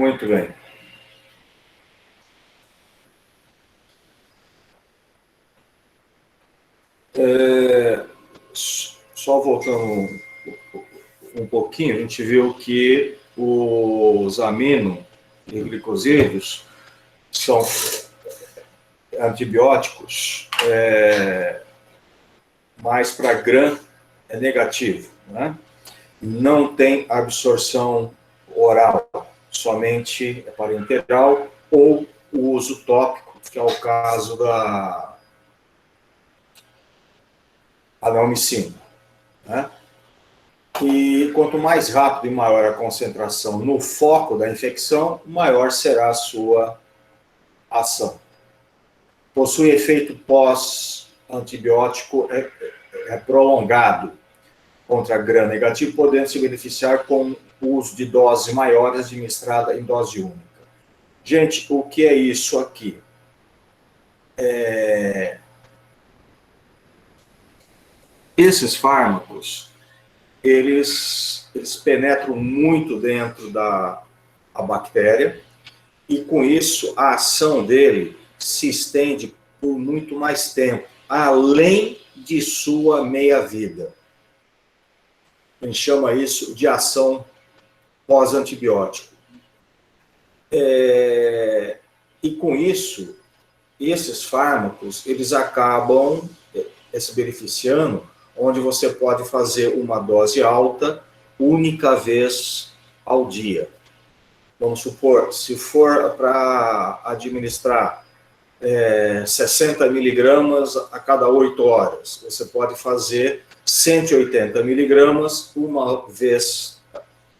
Muito bem. Só voltando um pouquinho, a gente viu que os amino e glicosídeos são antibióticos, mas para gram é negativo, né? Não tem absorção oral, somente parenteral ou o uso tópico, que é o caso da aneomicina, né? E quanto mais rápido e maior a concentração no foco da infecção, maior será a sua ação. Possui efeito pós-antibiótico prolongado contra gram negativo, podendo se beneficiar com o uso de doses maiores administrada em dose única. Gente, o que é isso aqui? Esses fármacos, eles penetram muito dentro da bactéria e, com isso, a ação dele se estende por muito mais tempo, além de sua meia-vida. A gente chama isso de ação pós-antibiótico. E, com isso, esses fármacos, eles acabam se beneficiando, onde você pode fazer uma dose alta, única vez ao dia. Vamos supor, se for para administrar 60 miligramas a cada 8 horas, você pode fazer 180 miligramas uma vez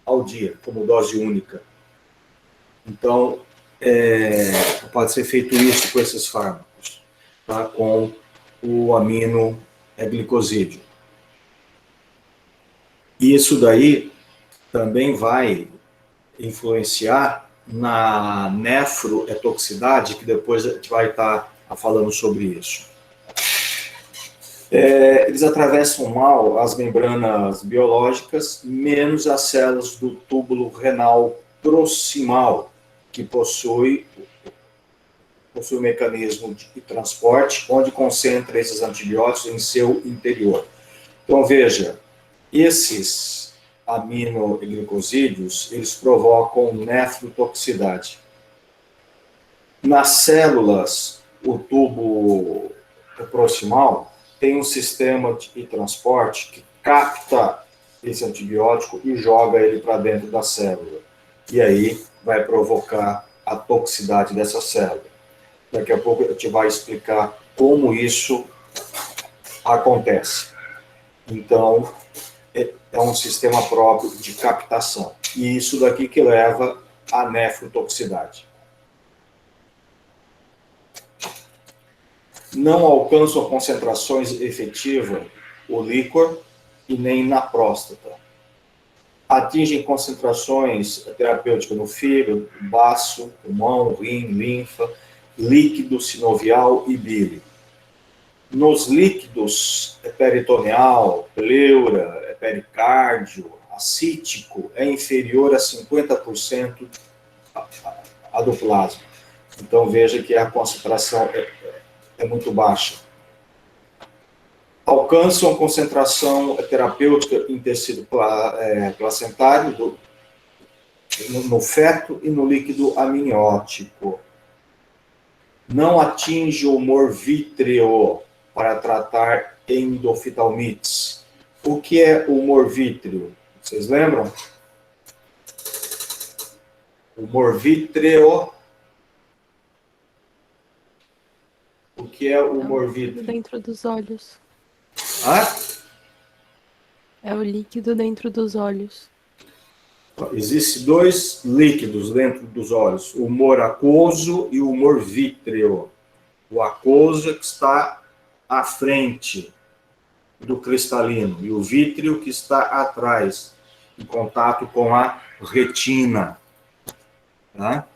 ao dia, como dose única. Então, pode ser feito isso com esses fármacos, tá? Com o amino glicosídeo. E isso daí também vai influenciar na nefrotoxicidade, que depois a gente vai estar falando sobre isso. Eles atravessam mal as membranas biológicas, menos as células do túbulo renal proximal, que possui um mecanismo de transporte, onde concentra esses antibióticos em seu interior. Então, veja, esses aminoglicosídeos, eles provocam nefrotoxicidade. Nas células, o tubo proximal tem um sistema de transporte que capta esse antibiótico e joga ele para dentro da célula. E aí vai provocar a toxicidade dessa célula. Daqui a pouco eu te vai explicar como isso acontece. Então, é um sistema próprio de captação. E isso daqui que leva à nefrotoxicidade. Não alcançam concentrações efetivas o líquor e nem na próstata. Atingem concentrações terapêuticas no fígado, baço, pulmão, rim, linfa, líquido sinovial e bile. Nos líquidos peritoneal, pleura, pericárdio, acítico, é inferior a 50% a do plasma. Então, veja que a concentração é muito baixa. Alcançam concentração terapêutica em tecido placentário, no feto e no líquido amniótico. Não atinge o humor vítreo para tratar endoftalmites. O que é o humor vítreo? Vocês lembram? Humor vítreo. O que é o humor vítreo? Dentro dos olhos. Hã? É o líquido dentro dos olhos. Existem dois líquidos dentro dos olhos, o humor aquoso e o humor vítreo. O aquoso é que está à frente do cristalino e o vítreo que está atrás, em contato com a retina. Tá?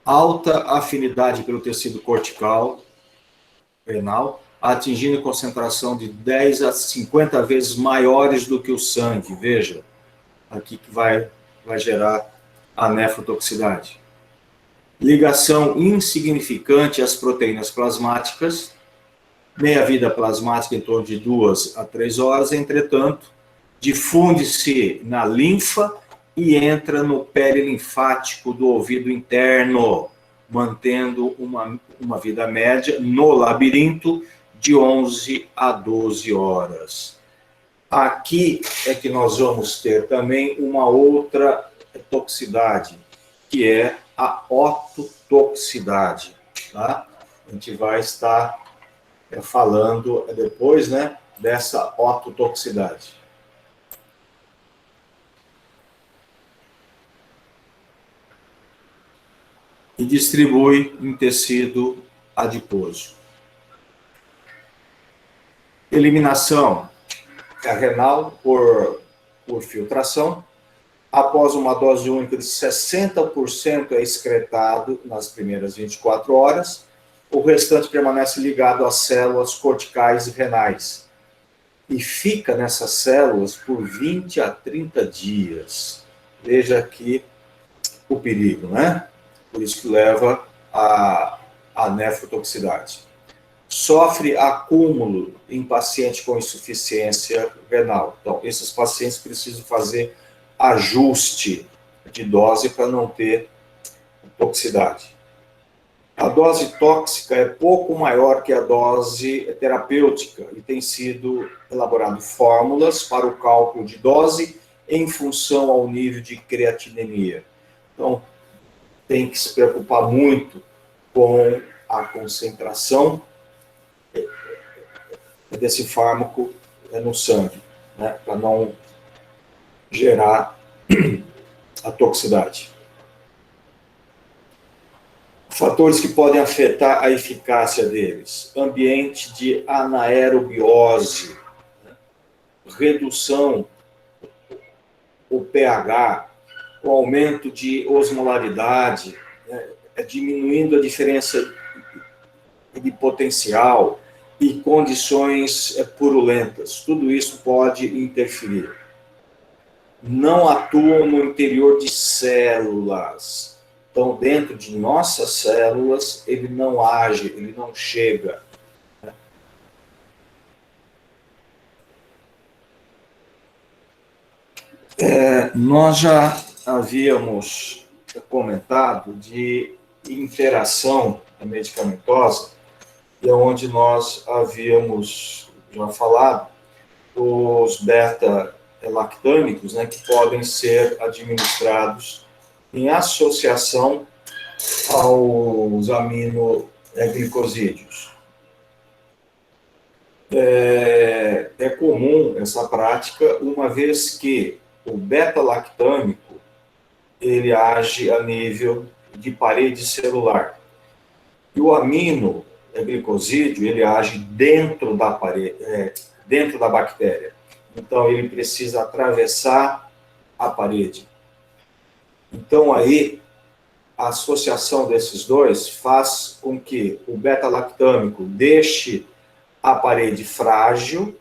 Alta afinidade pelo tecido cortical, renal, atingindo concentração de 10 a 50 vezes maiores do que o sangue, veja. aqui que vai gerar a nefrotoxicidade. Ligação insignificante às proteínas plasmáticas, meia-vida plasmática em torno de 2 a 3 horas, entretanto, difunde-se na linfa e entra no perilinfático do ouvido interno, mantendo uma vida média no labirinto de 11 a 12 horas. Aqui é que nós vamos ter também uma outra toxicidade, que é a ototoxicidade. Tá? A gente vai estar falando depois, né, dessa ototoxicidade. E distribui em tecido adiposo. Eliminação renal por filtração. Após uma dose única de 60% é excretado nas primeiras 24 horas. O restante permanece ligado às células corticais e renais. E fica nessas células por 20 a 30 dias. Veja aqui o perigo, né? Por isso que leva à nefrotoxicidade. Sofre acúmulo em paciente com insuficiência renal. Então, esses pacientes precisam fazer ajuste de dose para não ter toxicidade. A dose tóxica é pouco maior que a dose terapêutica e tem sido elaborado fórmulas para o cálculo de dose em função ao nível de creatinemia. Então, tem que se preocupar muito com a concentração desse fármaco no sangue, né, para não gerar a toxicidade. Fatores que podem afetar a eficácia deles: ambiente de anaerobiose, né, redução do pH, o aumento de osmolaridade, né, diminuindo a diferença de potencial e condições purulentas. Tudo isso pode interferir. Não atuam no interior de células. Então, dentro de nossas células, ele não age, ele não chega. Nós já havíamos comentado de interação medicamentosa, e é onde nós havíamos já falado os beta-lactâmicos, né, que podem ser administrados em associação aos aminoglicosídeos. É comum essa prática, uma vez que o beta-lactâmico ele age a nível de parede celular. E o aminoglicosídeo ele age dentro da parede, dentro da bactéria. Então, ele precisa atravessar a parede. Então, aí, a associação desses dois faz com que o beta-lactâmico deixe a parede frágil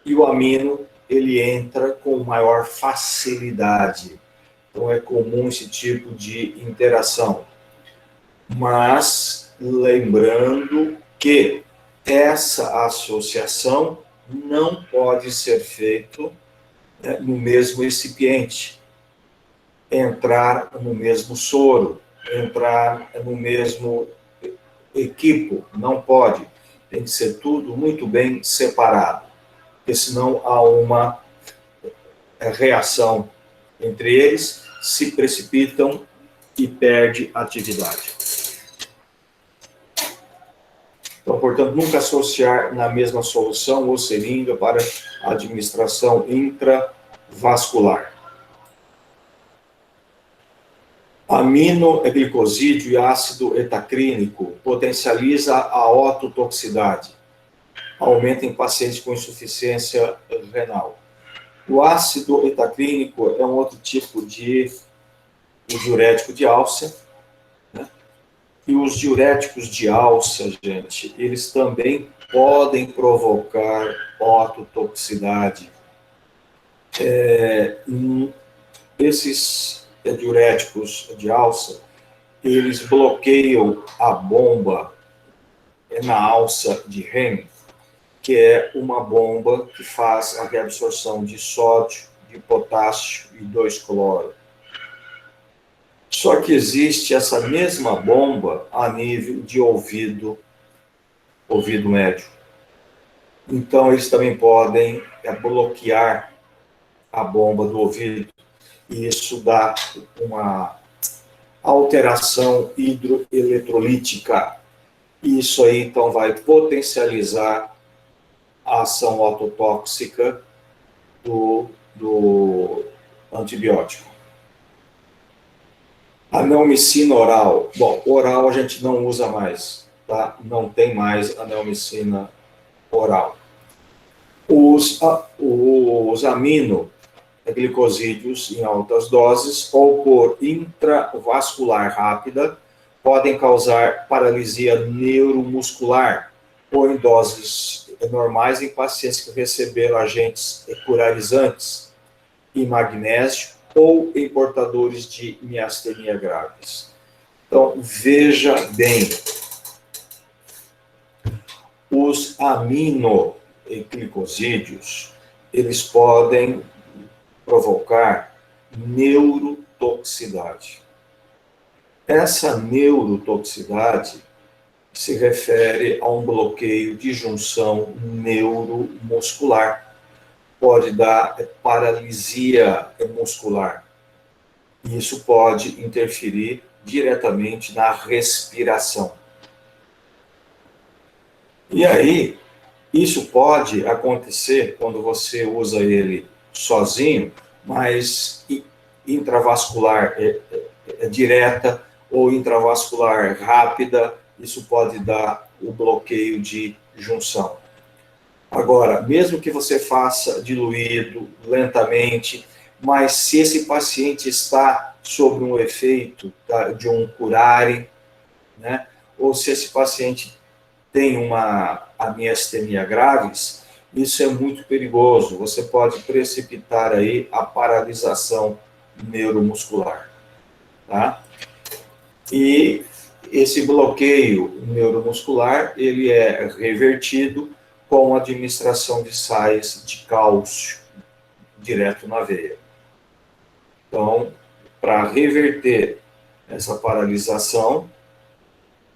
e o amino, ele entra com maior facilidade. Então, é comum esse tipo de interação. Mas, lembrando que essa associação não pode ser feita, né, no mesmo recipiente, entrar no mesmo soro, entrar no mesmo equipo, não pode. Tem que ser tudo muito bem separado, porque senão há uma reação entre eles, se precipitam e perde atividade. Então, portanto, nunca associar na mesma solução ou seringa para administração intravascular. Aminoglicosídeo e ácido etacrínico potencializa a ototoxicidade, aumenta em pacientes com insuficiência renal. O ácido etacrínico é um outro tipo de diurético de alça, né? E os diuréticos de alça, gente, eles também podem provocar ototoxicidade. Esses diuréticos de alça, eles bloqueiam a bomba na alça de Henle, que é uma bomba que faz a reabsorção de sódio, de potássio e 2-cloro. Só que existe essa mesma bomba a nível de ouvido médio. Então, eles também podem bloquear a bomba do ouvido, e isso dá uma alteração hidroeletrolítica. Isso aí, então, vai potencializar a ação ototóxica do antibiótico. A neomicina oral. Bom, oral a gente não usa mais, tá? Não tem mais a neomicina oral. Os aminoglicosídeos em altas doses ou por intravascular rápida podem causar paralisia neuromuscular ou em doses normais em pacientes que receberam agentes curarizantes e magnésio ou em portadores de miastenia graves. Então, veja bem, os aminoglicosídeos, eles podem provocar neurotoxicidade. Essa neurotoxicidade se refere a um bloqueio de junção neuromuscular. Pode dar paralisia muscular. Isso pode interferir diretamente na respiração. E aí, isso pode acontecer quando você usa ele sozinho, mas intravascular direta ou intravascular rápida, isso pode dar o bloqueio de junção. Agora, mesmo que você faça diluído, lentamente, mas se esse paciente está sob um efeito de um curare, né, ou se esse paciente tem uma miastenia graves, isso é muito perigoso. Você pode precipitar aí a paralisação neuromuscular, tá? E esse bloqueio neuromuscular, ele é revertido com a administração de sais de cálcio direto na veia. Então, para reverter essa paralisação,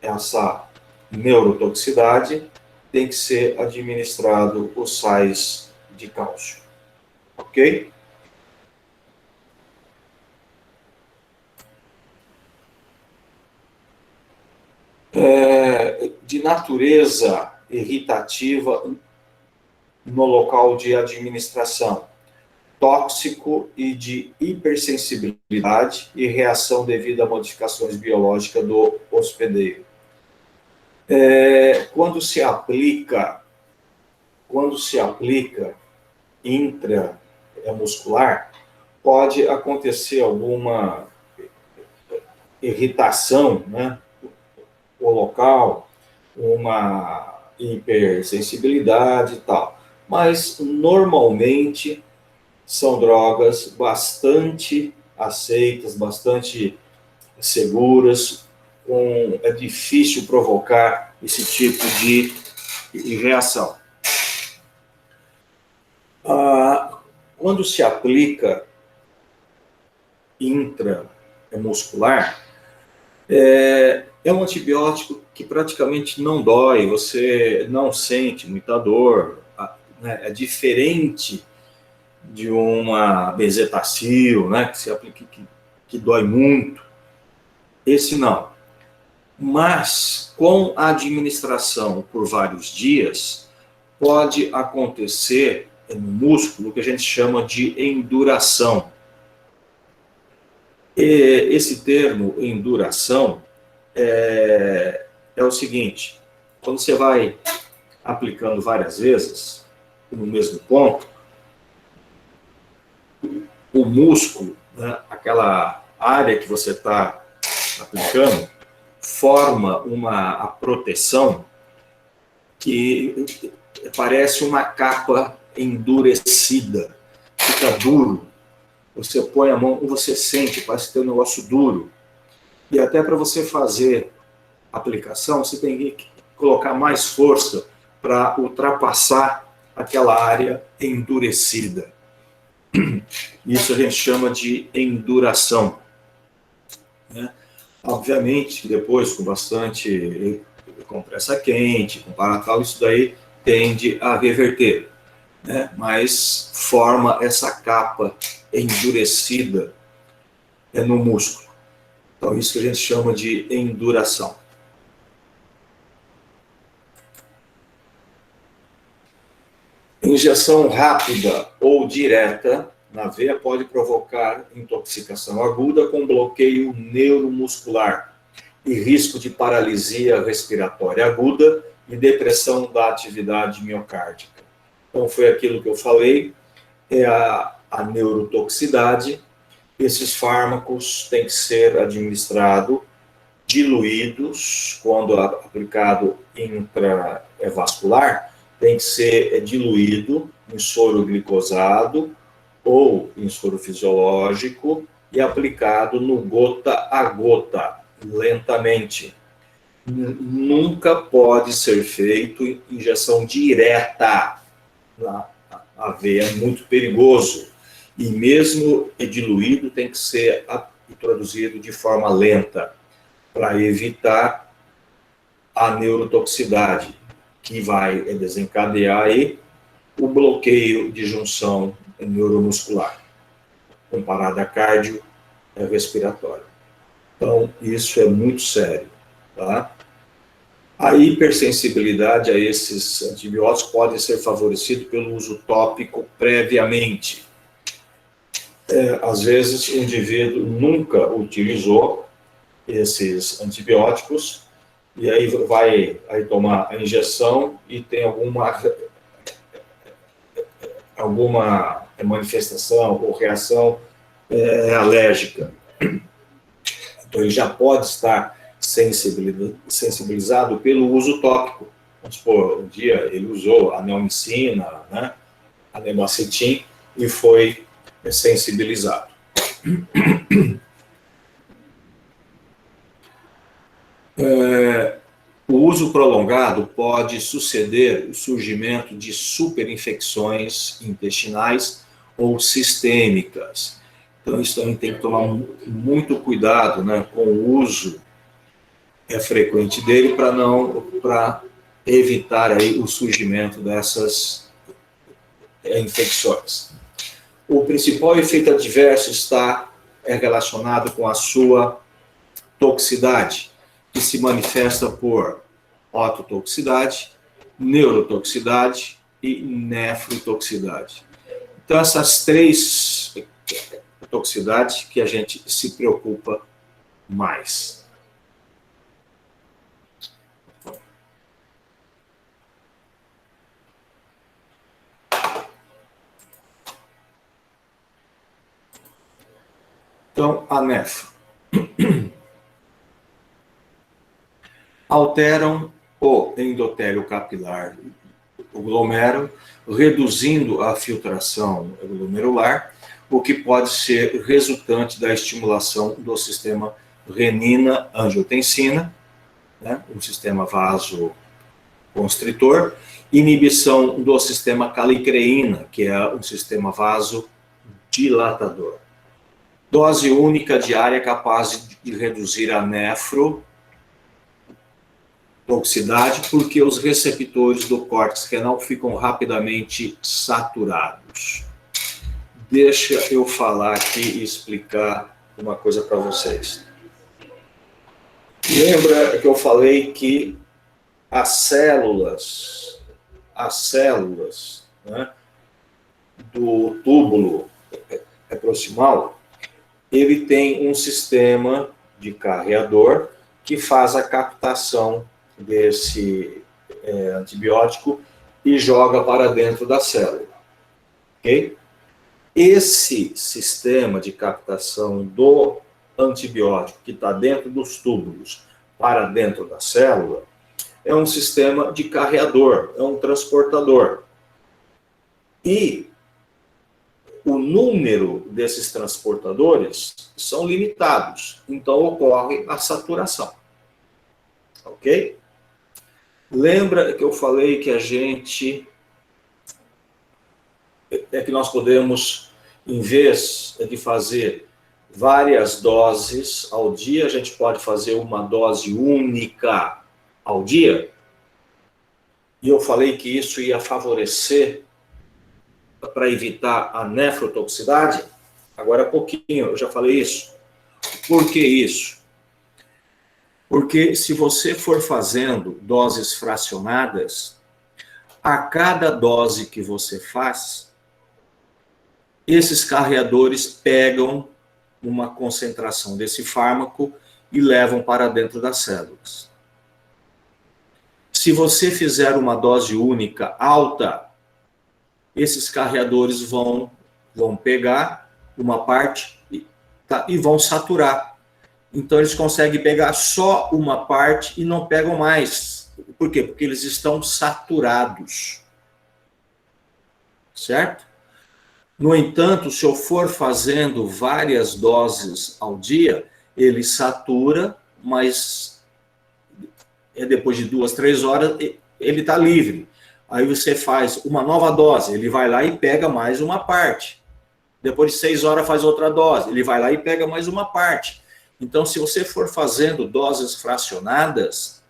essa neurotoxicidade, tem que ser administrado os sais de cálcio. Ok? De natureza irritativa no local de administração, tóxico e de hipersensibilidade e reação devido a modificações biológicas do hospedeiro. Quando se aplica intramuscular, pode acontecer alguma irritação, né, o local, uma hipersensibilidade e tal. Mas, normalmente, são drogas bastante aceitas, bastante seguras, é difícil provocar esse tipo de reação. Quando se aplica intramuscular, é um antibiótico que praticamente não dói, você não sente muita dor, né? É diferente de uma bezetacil, né, que se aplica, que dói muito. Esse não. Mas, com a administração por vários dias, pode acontecer no músculo o que a gente chama de enduração. Esse termo, enduração, é o seguinte: quando você vai aplicando várias vezes no mesmo ponto, o músculo, né, aquela área que você está aplicando, forma a proteção que parece uma capa endurecida, fica duro. Você põe a mão e você sente, parece ter um negócio duro. E até para você fazer a aplicação, você tem que colocar mais força para ultrapassar aquela área endurecida. Isso a gente chama de enduração, né? Obviamente, depois, com bastante compressa quente, com paratal, isso daí tende a reverter, né? Mas forma essa capa endurecida no músculo. Então, isso que a gente chama de enduração. Injeção rápida ou direta na veia pode provocar intoxicação aguda com bloqueio neuromuscular e risco de paralisia respiratória aguda e depressão da atividade miocárdica. Então, foi aquilo que eu falei, é a neurotoxicidade. Esses fármacos têm que ser administrados diluídos, quando aplicado intravascular, tem que ser diluído em soro glicosado ou em soro fisiológico e aplicado no gota a gota, lentamente. Nunca pode ser feito injeção direta na veia, é muito perigoso. E mesmo diluído, tem que ser introduzido de forma lenta, para evitar a neurotoxicidade, que vai desencadear aí o bloqueio de junção neuromuscular, com parada cardiorrespiratória. Então, isso é muito sério, tá? A hipersensibilidade a esses antibióticos pode ser favorecida pelo uso tópico previamente. Às vezes, o indivíduo nunca utilizou esses antibióticos, e aí vai tomar a injeção e tem alguma manifestação ou reação alérgica. Então, ele já pode estar sensibilizado pelo uso tópico. Vamos supor, um dia ele usou a neomicina, né, a nebacetim, e foi sensibilizado. O uso prolongado pode suceder o surgimento de superinfecções intestinais ou sistêmicas. Então, isso também tem que tomar muito cuidado, né, com o uso frequente dele para evitar aí o surgimento dessas infecções. O principal efeito adverso está relacionado com a sua toxicidade, que se manifesta por ototoxicidade, neurotoxicidade e nefrotoxicidade. Então, essas três toxicidades que a gente se preocupa mais. Então, a nefro. Alteram o endotélio capilar, o glomérulo, reduzindo a filtração glomerular, o que pode ser resultante da estimulação do sistema renina-angiotensina, né, um sistema vasoconstritor, inibição do sistema calicreína, que é um sistema vasodilatador. Dose única diária capaz de reduzir a nefrotoxicidade, porque os receptores do córtex renal ficam rapidamente saturados. Deixa eu falar aqui e explicar uma coisa para vocês. Lembra que eu falei que as células, né, do túbulo proximal, ele tem um sistema de carreador que faz a captação desse antibiótico e joga para dentro da célula. Ok? Esse sistema de captação do antibiótico que está dentro dos túbulos para dentro da célula é um sistema de carreador, é um transportador. E o número desses transportadores são limitados, então ocorre a saturação. Ok? Lembra que eu falei que nós podemos, em vez de fazer várias doses ao dia, a gente pode fazer uma dose única ao dia? E eu falei que isso ia favorecer para evitar a nefrotoxicidade? Agora há pouquinho eu já falei isso. Por que isso? Porque se você for fazendo doses fracionadas, a cada dose que você faz, esses carreadores pegam uma concentração desse fármaco e levam para dentro das células. Se você fizer uma dose única alta, esses carreadores vão pegar uma parte e vão saturar. Então, eles conseguem pegar só uma parte e não pegam mais. Por quê? Porque eles estão saturados. Certo? No entanto, se eu for fazendo várias doses ao dia, ele satura, mas depois de 2, 3 horas, ele está livre. Aí você faz uma nova dose, ele vai lá e pega mais uma parte. Depois de 6 horas faz outra dose, ele vai lá e pega mais uma parte. Então, se você for fazendo doses fracionadas,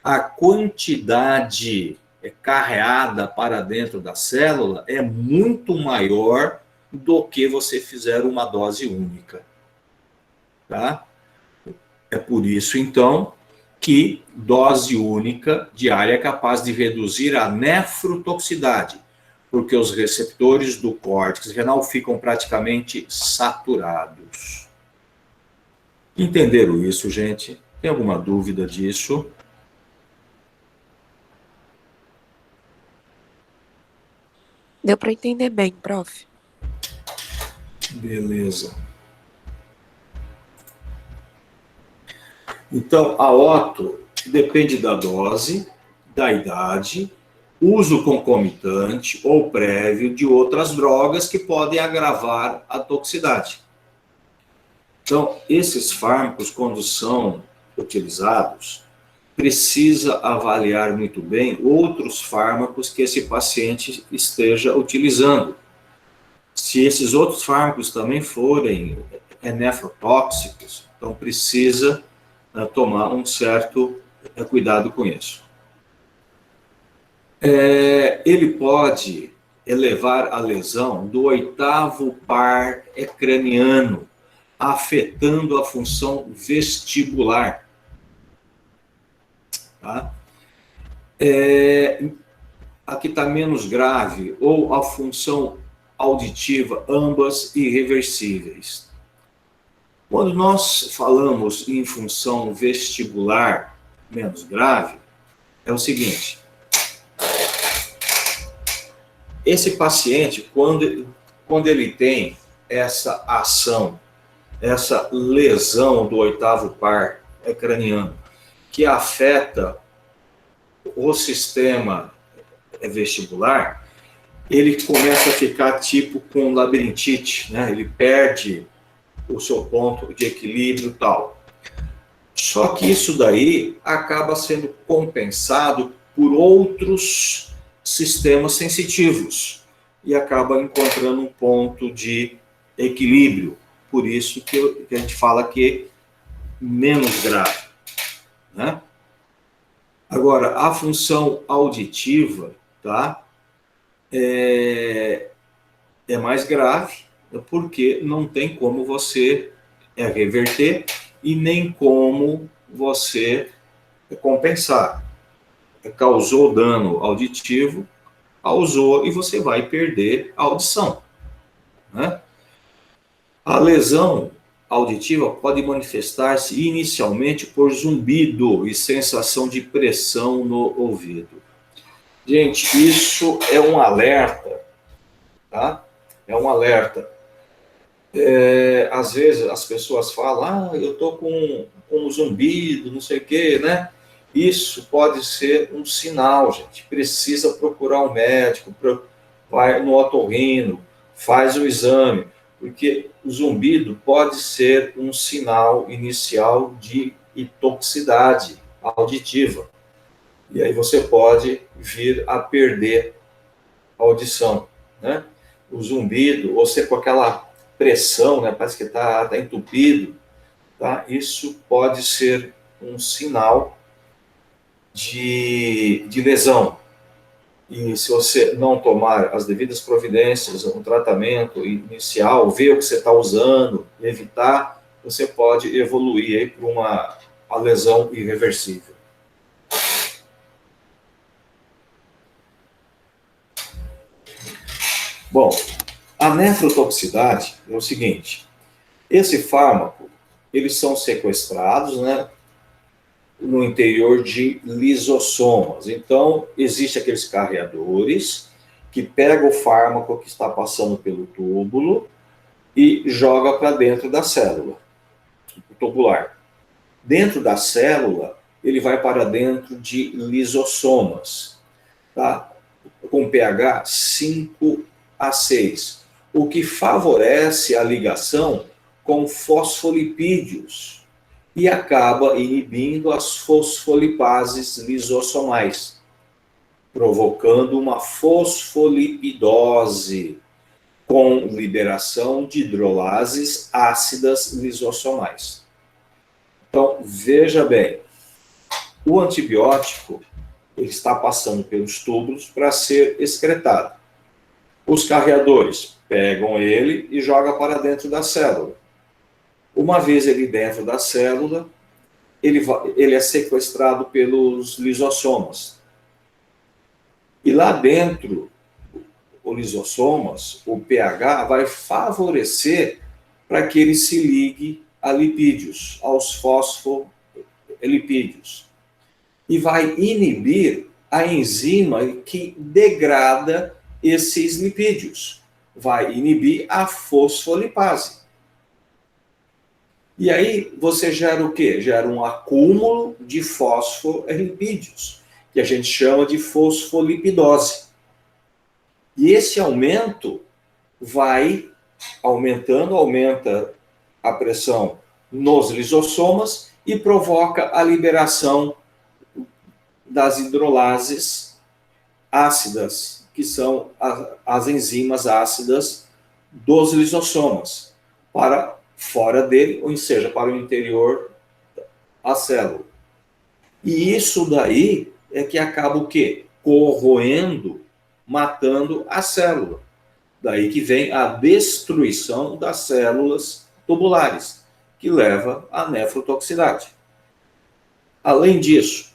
a quantidade carreada para dentro da célula é muito maior do que você fizer uma dose única. Tá? É por isso, então, que dose única diária é capaz de reduzir a nefrotoxicidade, porque os receptores do córtex renal ficam praticamente saturados. Entenderam isso, gente? Tem alguma dúvida disso? Deu para entender bem, prof. Beleza. Então, a OTO depende da dose, da idade, uso concomitante ou prévio de outras drogas que podem agravar a toxicidade. Então, esses fármacos, quando são utilizados, precisa avaliar muito bem outros fármacos que esse paciente esteja utilizando. Se esses outros fármacos também forem nefrotóxicos, então precisa tomar um certo cuidado com isso. Ele pode elevar a lesão do 8º par craniano, afetando a função vestibular. Tá? Aqui está menos grave, ou a função auditiva, ambas irreversíveis. Quando nós falamos em função vestibular menos grave, é o seguinte: esse paciente, quando ele tem essa ação, essa lesão do 8º par craniano, que afeta o sistema vestibular, ele começa a ficar tipo com labirintite, né? Ele perde o seu ponto de equilíbrio e tal. Só que isso daí acaba sendo compensado por outros sistemas sensitivos e acaba encontrando um ponto de equilíbrio. Por isso que a gente fala que menos grave, né? Agora, a função auditiva, tá? É mais grave, porque não tem como você reverter e nem como você compensar. Causou dano auditivo, causou, e você vai perder a audição, né? A lesão auditiva pode manifestar-se inicialmente por zumbido e sensação de pressão no ouvido. Gente, isso é um alerta, tá? É um alerta. Às vezes as pessoas falam, eu estou com um zumbido, não sei o quê, né? Isso pode ser um sinal, gente. Precisa procurar um médico, vai no otorrino, faz o exame, porque o zumbido pode ser um sinal inicial de toxicidade auditiva. E aí você pode vir a perder a audição, né? O zumbido, ou você com aquela pressão, né? Parece que tá entupido, tá? Isso pode ser um sinal de lesão. E se você não tomar as devidas providências, um tratamento inicial, ver o que você está usando, evitar, você pode evoluir para uma lesão irreversível. Bom, a nefrotoxicidade é o seguinte: esse fármaco, eles são sequestrados, né, no interior de lisossomas. Então, existem aqueles carreadores que pegam o fármaco que está passando pelo túbulo e joga para dentro da célula tubular. Dentro da célula, ele vai para dentro de lisossomas, tá? Com pH 5 a 6, o que favorece a ligação com fosfolipídios e acaba inibindo as fosfolipases lisossomais, provocando uma fosfolipidose com liberação de hidrolases ácidas lisossomais. Então, veja bem, o antibiótico ele está passando pelos túbulos para ser excretado. Os carreadores pegam ele e jogam para dentro da célula. Uma vez ele dentro da célula, ele é sequestrado pelos lisossomas. E lá dentro, os lisossomas, o pH, vai favorecer para que ele se ligue a lipídios, aos fosfolipídios. E vai inibir a enzima que degrada esses lipídios. Vai inibir a fosfolipase. E aí você gera o quê? Gera um acúmulo de fosfolipídios, que a gente chama de fosfolipidose. E esse aumento vai aumentando, aumenta a pressão nos lisossomas e provoca a liberação das hidrolases ácidas, que são as enzimas ácidas dos lisossomas, para fora dele, ou seja, para o interior da célula. E isso daí é que acaba o quê? Corroendo, matando a célula. Daí que vem a destruição das células tubulares, que leva à nefrotoxicidade. Além disso,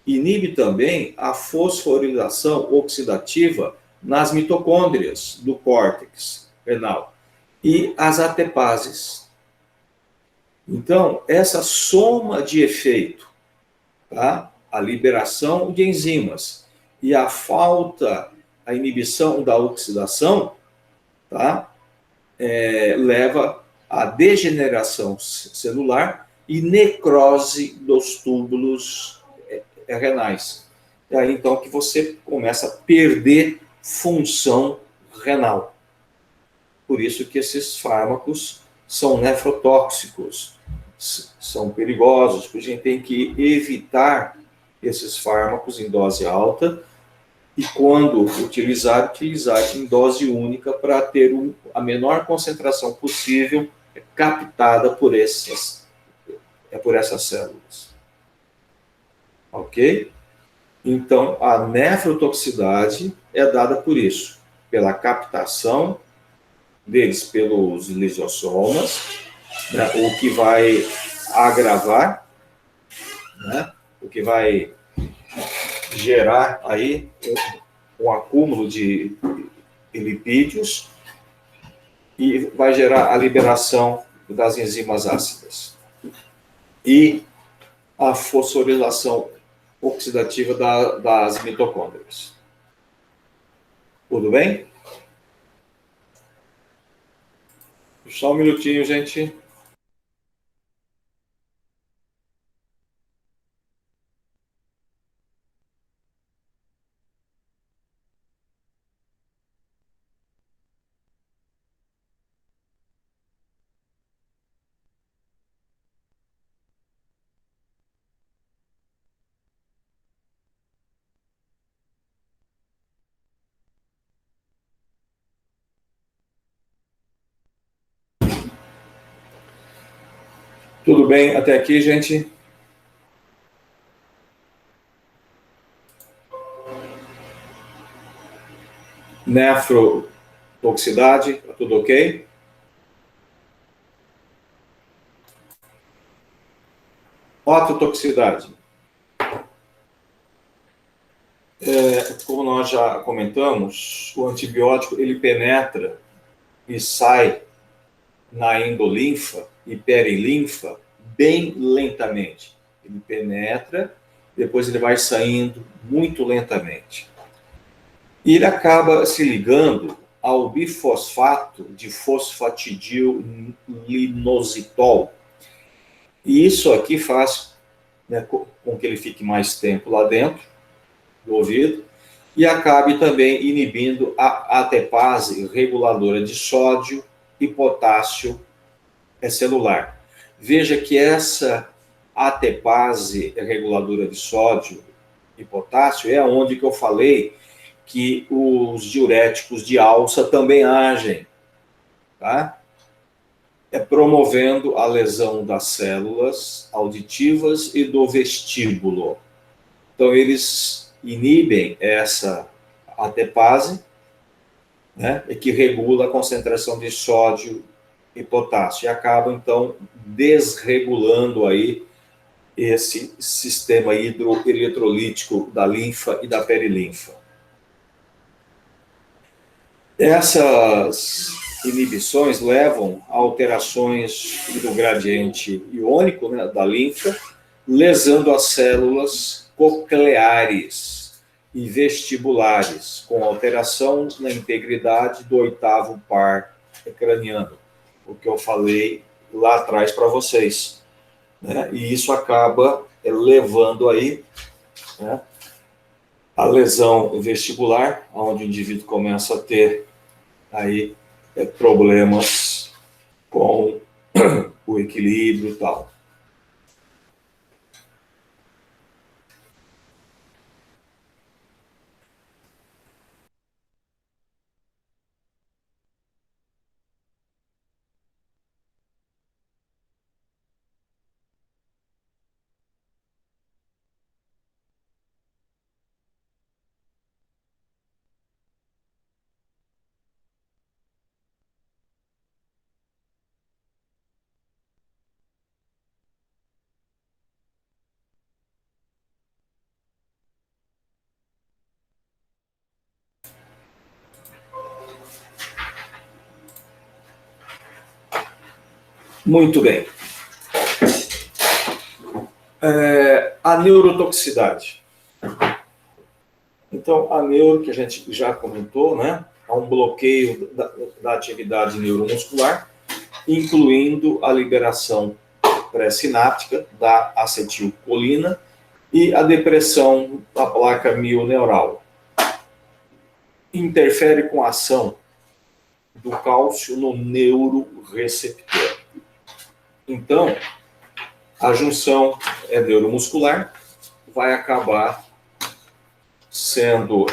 inibe também a fosforilação oxidativa nas mitocôndrias do córtex renal e as ATPases. Então, essa soma de efeito, tá? A liberação de enzimas e a falta, a inibição da oxidação, tá? Leva à degeneração celular e necrose dos túbulos renais. É aí então que você começa a perder função renal. Por isso que esses fármacos são nefrotóxicos, são perigosos, porque a gente tem que evitar esses fármacos em dose alta e quando utilizar em dose única para ter a menor concentração possível captada por essas células. Ok? Então, a nefrotoxicidade é dada por isso, pela captação deles pelos lisossomas, né, o que vai agravar, né, o que vai gerar aí um acúmulo de lipídios e vai gerar a liberação das enzimas ácidas e a fosforilação oxidativa das mitocôndrias. Tudo bem? Só um minutinho, gente. Tudo bem até aqui, gente? Nefrotoxicidade, tá tudo ok? Ototoxicidade. Como nós já comentamos, o antibiótico ele penetra e sai na endolinfa e perilinfa bem lentamente. Ele penetra, depois ele vai saindo muito lentamente. E ele acaba se ligando ao bifosfato de fosfatidilinositol. E isso aqui faz, né, com que ele fique mais tempo lá dentro do ouvido e acabe também inibindo a ATPase reguladora de sódio e potássio celular. Veja que essa ATPase reguladora de sódio e potássio é onde que eu falei que os diuréticos de alça também agem, tá? Promovendo a lesão das células auditivas e do vestíbulo. Então, eles inibem essa ATPase, né, que regula a concentração de sódio e potássio, e acabam, então, desregulando aí esse sistema hidroeletrolítico da linfa e da perilinfa. Essas inibições levam a alterações do gradiente iônico, né, da linfa, lesando as células cocleares e vestibulares, com alteração na integridade do oitavo par craniano, o que eu falei lá atrás para vocês, né? E isso acaba levando aí, né, a lesão vestibular, onde o indivíduo começa a ter aí problemas com o equilíbrio e tal. Muito bem. A neurotoxicidade. Então, a neuro, que a gente já comentou, né? Há um bloqueio da atividade neuromuscular, incluindo a liberação pré-sináptica da acetilcolina e a depressão da placa mioneural. Interfere com a ação do cálcio no neuroreceptor. Então, a junção neuromuscular vai acabar sendo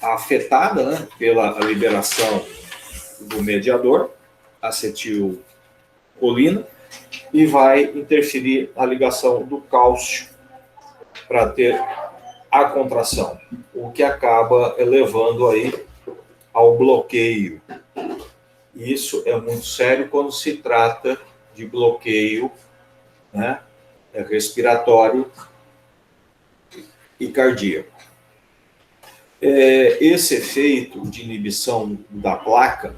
afetada, né, pela liberação do mediador, acetilcolina, e vai interferir na ligação do cálcio para ter a contração, o que acaba levando aí ao bloqueio. Isso é muito sério quando se trata de bloqueio, né, respiratório e cardíaco. Esse efeito de inibição da placa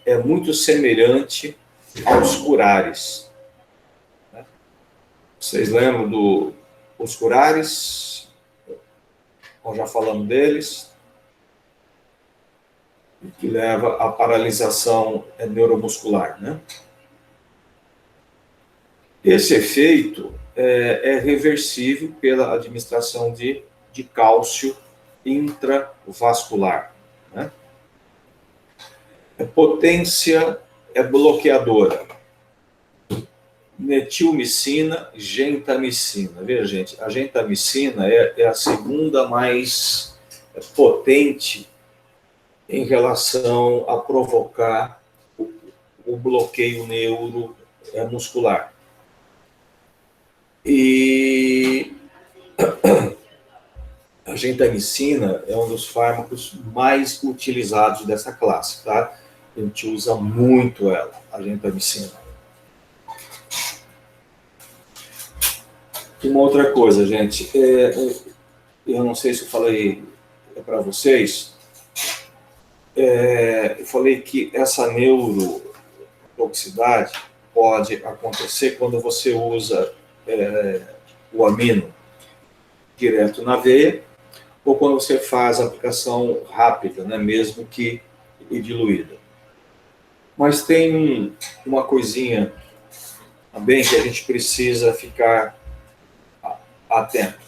é muito semelhante aos curares. Vocês lembram dos curares? Nós já falamos deles. Que leva à paralisação neuromuscular, né? Esse efeito é reversível pela administração de cálcio intravascular, né? Potência bloqueadora. Metilmicina, gentamicina. Veja, gente, a gentamicina é a segunda mais potente em relação a provocar o bloqueio muscular. E a gentamicina é um dos fármacos mais utilizados dessa classe, tá? A gente usa muito ela, a gentamicina. Uma outra coisa, gente, eu não sei se eu falei para vocês, eu falei que essa neurotoxicidade pode acontecer quando você usa o amino direto na veia, ou quando você faz a aplicação rápida, né, mesmo que diluída. Mas tem uma coisinha também que a gente precisa ficar atento.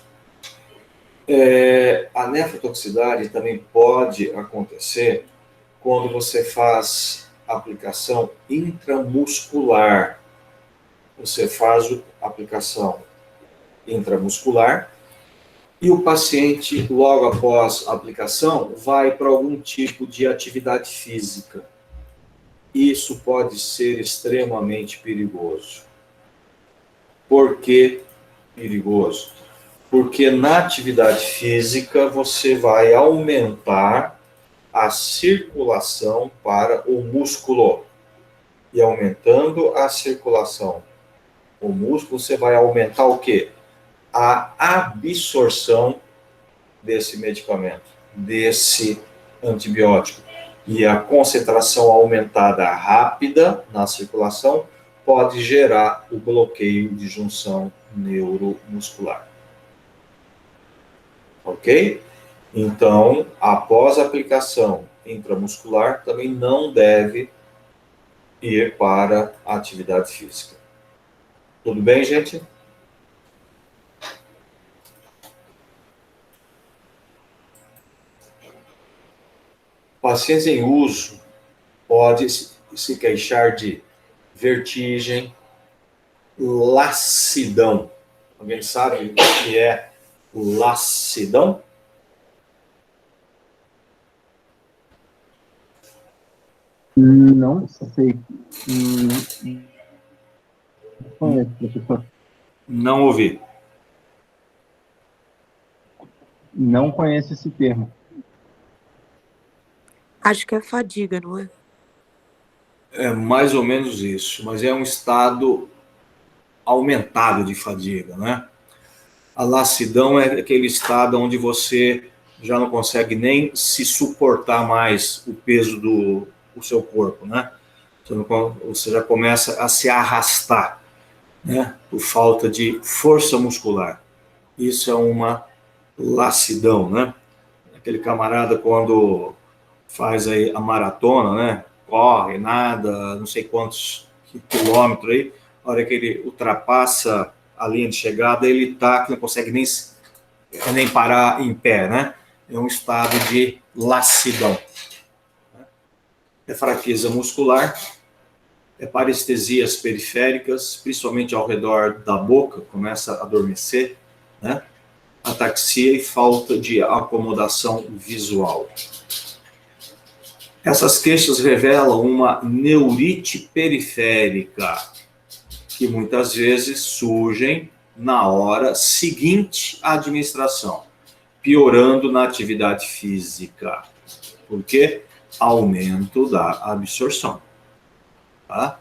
A nefrotoxicidade também pode acontecer quando você faz aplicação intramuscular. Você faz a aplicação intramuscular e o paciente, logo após a aplicação, vai para algum tipo de atividade física. Isso pode ser extremamente perigoso. Por que perigoso? Porque na atividade física você vai aumentar a circulação para o músculo. E aumentando a circulação, o músculo, você vai aumentar o quê? A absorção desse medicamento, desse antibiótico. E a concentração aumentada rápida na circulação pode gerar o bloqueio de junção neuromuscular. Ok? Então, após a aplicação intramuscular, também não deve ir para a atividade física. Tudo bem, gente? Pacientes em uso podem se queixar de vertigem, lassidão. Alguém sabe o que é lassidão? Não sei. Não conheço, professor. Não ouvi. Não conheço esse termo. Acho que é fadiga, não é? É mais ou menos isso, mas é um estado aumentado de fadiga, né? A lassidão é aquele estado onde você já não consegue nem se suportar mais o peso do seu corpo, né? Você já começa a se arrastar, né? Por falta de força muscular. Isso é uma lassidão, né? Aquele camarada quando faz aí a maratona, né? Corre, nada, não sei quantos quilômetros aí, a hora que ele ultrapassa a linha de chegada, ele tá que não consegue nem parar em pé, né? É um estado de lassidão. É fraqueza muscular, é parestesias periféricas, principalmente ao redor da boca, começa a adormecer, né? Ataxia e falta de acomodação visual. Essas queixas revelam uma neurite periférica, que muitas vezes surgem na hora seguinte à administração, piorando na atividade física. Por quê? Aumento da absorção. Tá?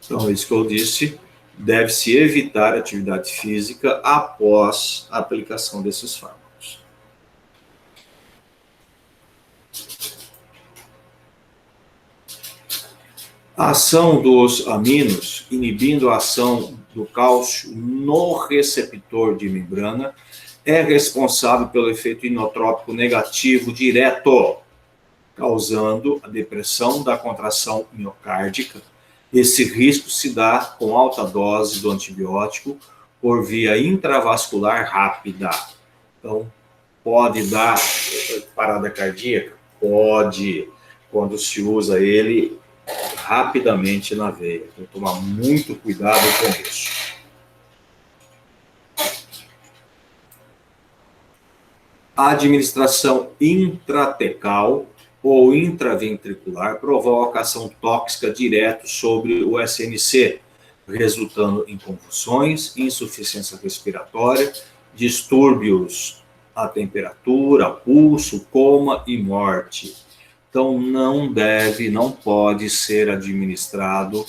Então, é isso que eu disse, deve-se evitar atividade física após a aplicação desses fármacos. A ação dos aminos, inibindo a ação do cálcio no receptor de membrana, é responsável pelo efeito inotrópico negativo direto, causando a depressão da contração miocárdica. Esse risco se dá com alta dose do antibiótico por via intravascular rápida. Então, pode dar parada cardíaca? Pode, quando se usa ele rapidamente na veia. Tem que tomar muito cuidado com isso. A administração intratecal ou intraventricular provoca ação tóxica direto sobre o SNC, resultando em convulsões, insuficiência respiratória, distúrbios à temperatura, pulso, coma e morte. Então, não pode ser administrado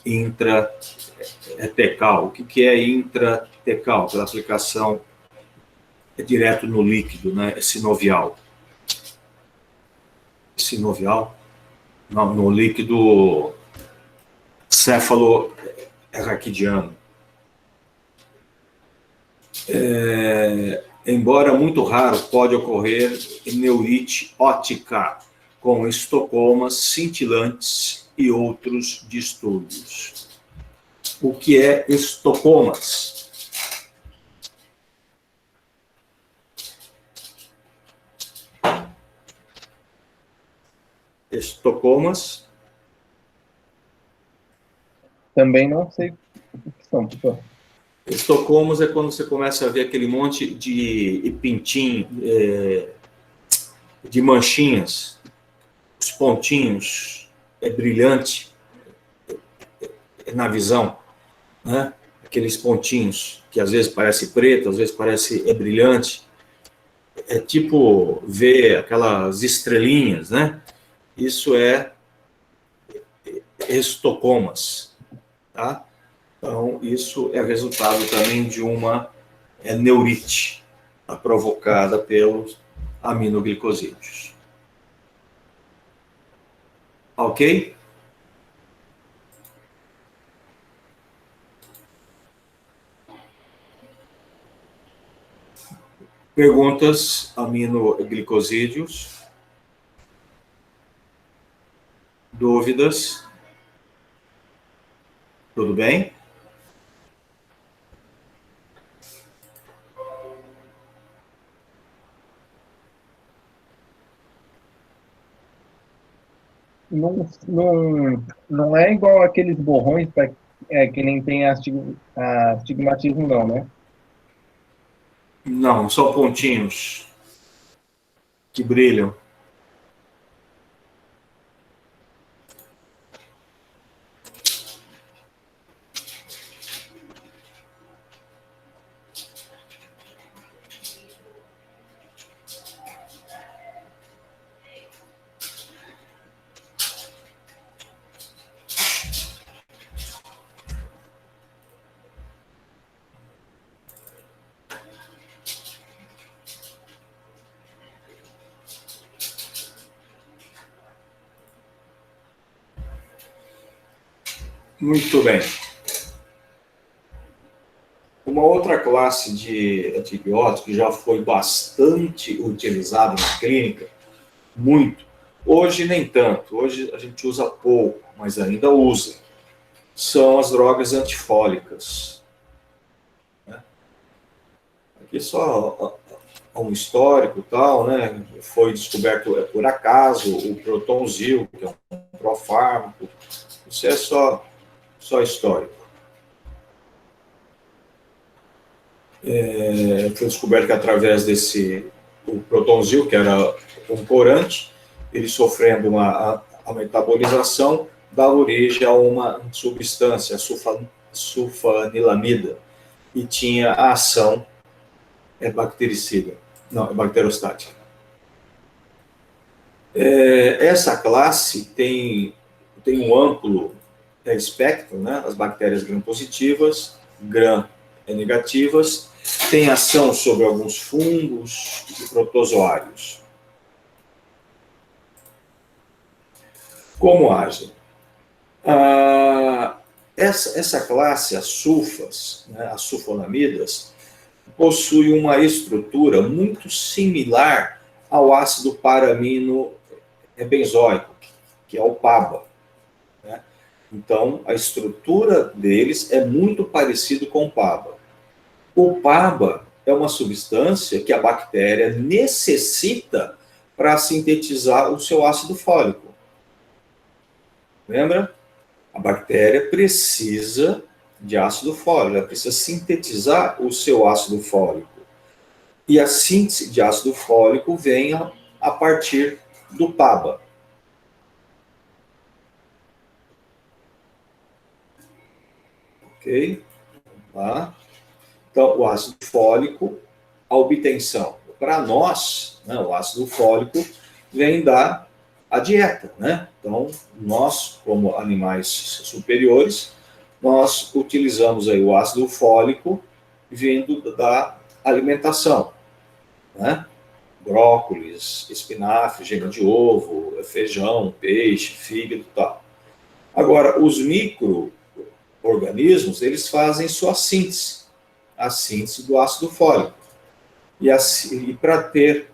intratecal. O que é intratecal? Pela aplicação direto no líquido, né? Sinovial. Sinovial? Não, no líquido cefalo-raquidiano. Embora muito raro, pode ocorrer neurite óptica, com estocomas cintilantes e outros distúrbios. O que é estocomas? Estocomas. Também não sei o que são, professor. Estocomas é quando você começa a ver aquele monte de pintinho, de manchinhas, os pontinhos, brilhante na visão, né? Aqueles pontinhos que às vezes parece preto, às vezes parece brilhante. É tipo ver aquelas estrelinhas, né? Isso é estocomas, tá? Então, isso é resultado também de uma neurite provocada pelos aminoglicosídeos. Ok? Perguntas, aminoglicosídeos? Dúvidas? Tudo bem? Não é igual aqueles borrões que nem tem astigmatismo, não, né? Não, são pontinhos que brilham. Muito bem. Uma outra classe de antibióticos que já foi bastante utilizada na clínica, muito. Hoje nem tanto, hoje a gente usa pouco, mas ainda usa. São as drogas antifólicas. Aqui só um histórico tal, né? Foi descoberto por acaso o Protonzil, que é um profármaco. Isso é só histórico. Foi descoberto que através o Protonzil, que era um corante, ele sofrendo uma metabolização, dá origem a uma substância, a sulfanilamida, e tinha a ação bactericida, não, bacterostática. Essa classe tem um amplo espectro, né? As bactérias gram-positivas, gram-negativas, tem ação sobre alguns fungos e protozoários. Como agem? Essa classe, as sulfas, né, as sulfonamidas, possui uma estrutura muito similar ao ácido paramino benzoico, que é o PABA. Né? Então, a estrutura deles é muito parecida com o PABA. O PABA é uma substância que a bactéria necessita para sintetizar o seu ácido fólico. Lembra? A bactéria precisa de ácido fólico, ela precisa sintetizar o seu ácido fólico. E a síntese de ácido fólico vem a partir do PABA. Ok? Tá? Então, o ácido fólico, a obtenção. Para nós, né, o ácido fólico vem da a dieta, né? Então, nós, como animais superiores, nós utilizamos aí o ácido fólico vindo da alimentação, né? Brócolis, espinafre, gema de ovo, feijão, peixe, fígado e tal. Agora, os micro-organismos, eles fazem sua síntese, a síntese do ácido fólico. E para ter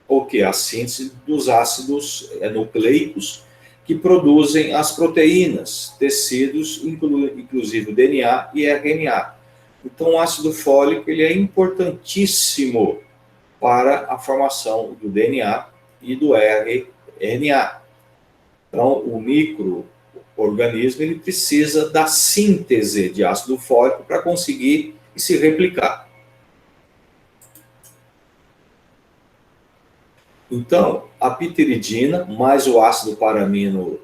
o que? A síntese dos ácidos nucleicos que produzem as proteínas, tecidos, inclusive o DNA e RNA. Então, o ácido fólico ele é importantíssimo para a formação do DNA e do RNA. Então, o microorganismo ele precisa da síntese de ácido fólico para conseguir se replicar. Então, a pitiridina mais o ácido paramino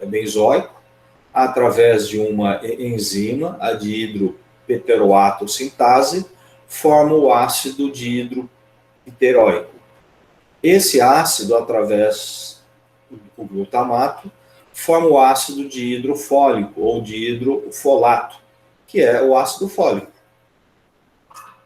benzoico, através de uma enzima, a dihidropteroato sintase, forma o ácido dihidropteróico. Esse ácido, através do glutamato, forma o ácido dihidrofólico ou dihidrofolato, que é o ácido fólico.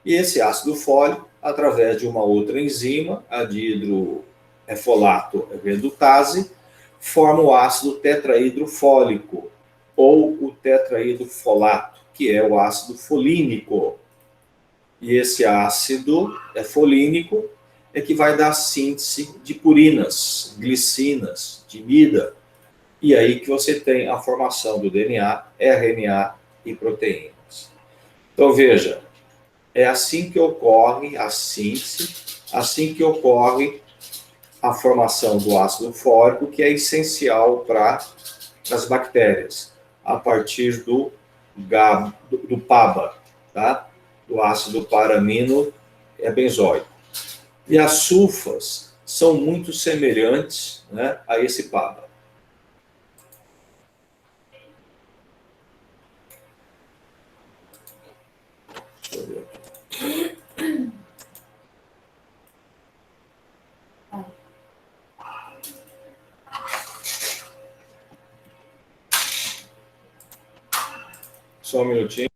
E esse ácido fólico, através de uma outra enzima, a dihidrofolato redutase, forma o ácido tetrahidrofólico ou o tetrahidrofolato, que é o ácido folínico. E esse ácido folínico é que vai dar síntese de purinas, glicinas, timida. E aí que você tem a formação do DNA, RNA e proteínas. Então, veja, é assim que ocorre a síntese, assim que ocorre a formação do ácido fólico, que é essencial para as bactérias, a partir do PABA, tá? Do ácido paramino benzoico. E as sulfas são muito semelhantes, né, a esse PABA. Deixa eu ver aqui. Só um minutinho.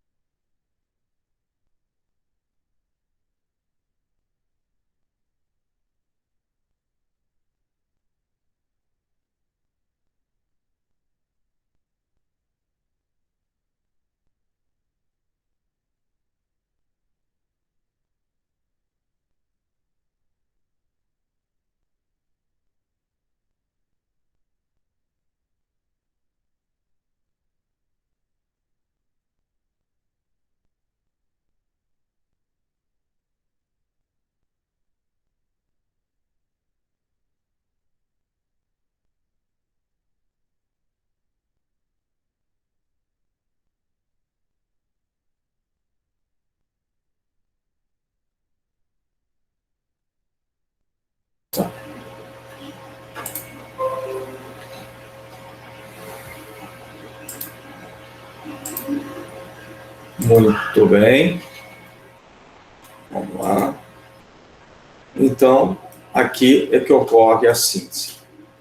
Muito bem. Vamos lá. Então, aqui é que ocorre a síntese.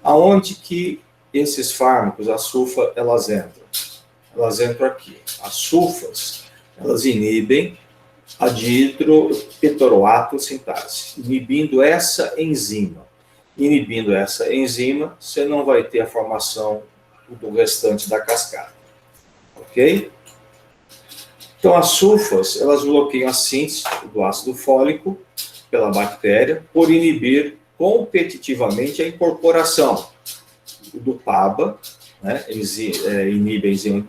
Aonde que esses fármacos, a sulfa, elas entram? Elas entram aqui. As sulfas, elas inibem a dihidropteroato sintase, inibindo essa enzima. Inibindo essa enzima, você não vai ter a formação do restante da cascata. Ok? Então, as sulfas, elas bloqueiam a síntese do ácido fólico pela bactéria por inibir competitivamente a incorporação do PABA, né, inibe a enzima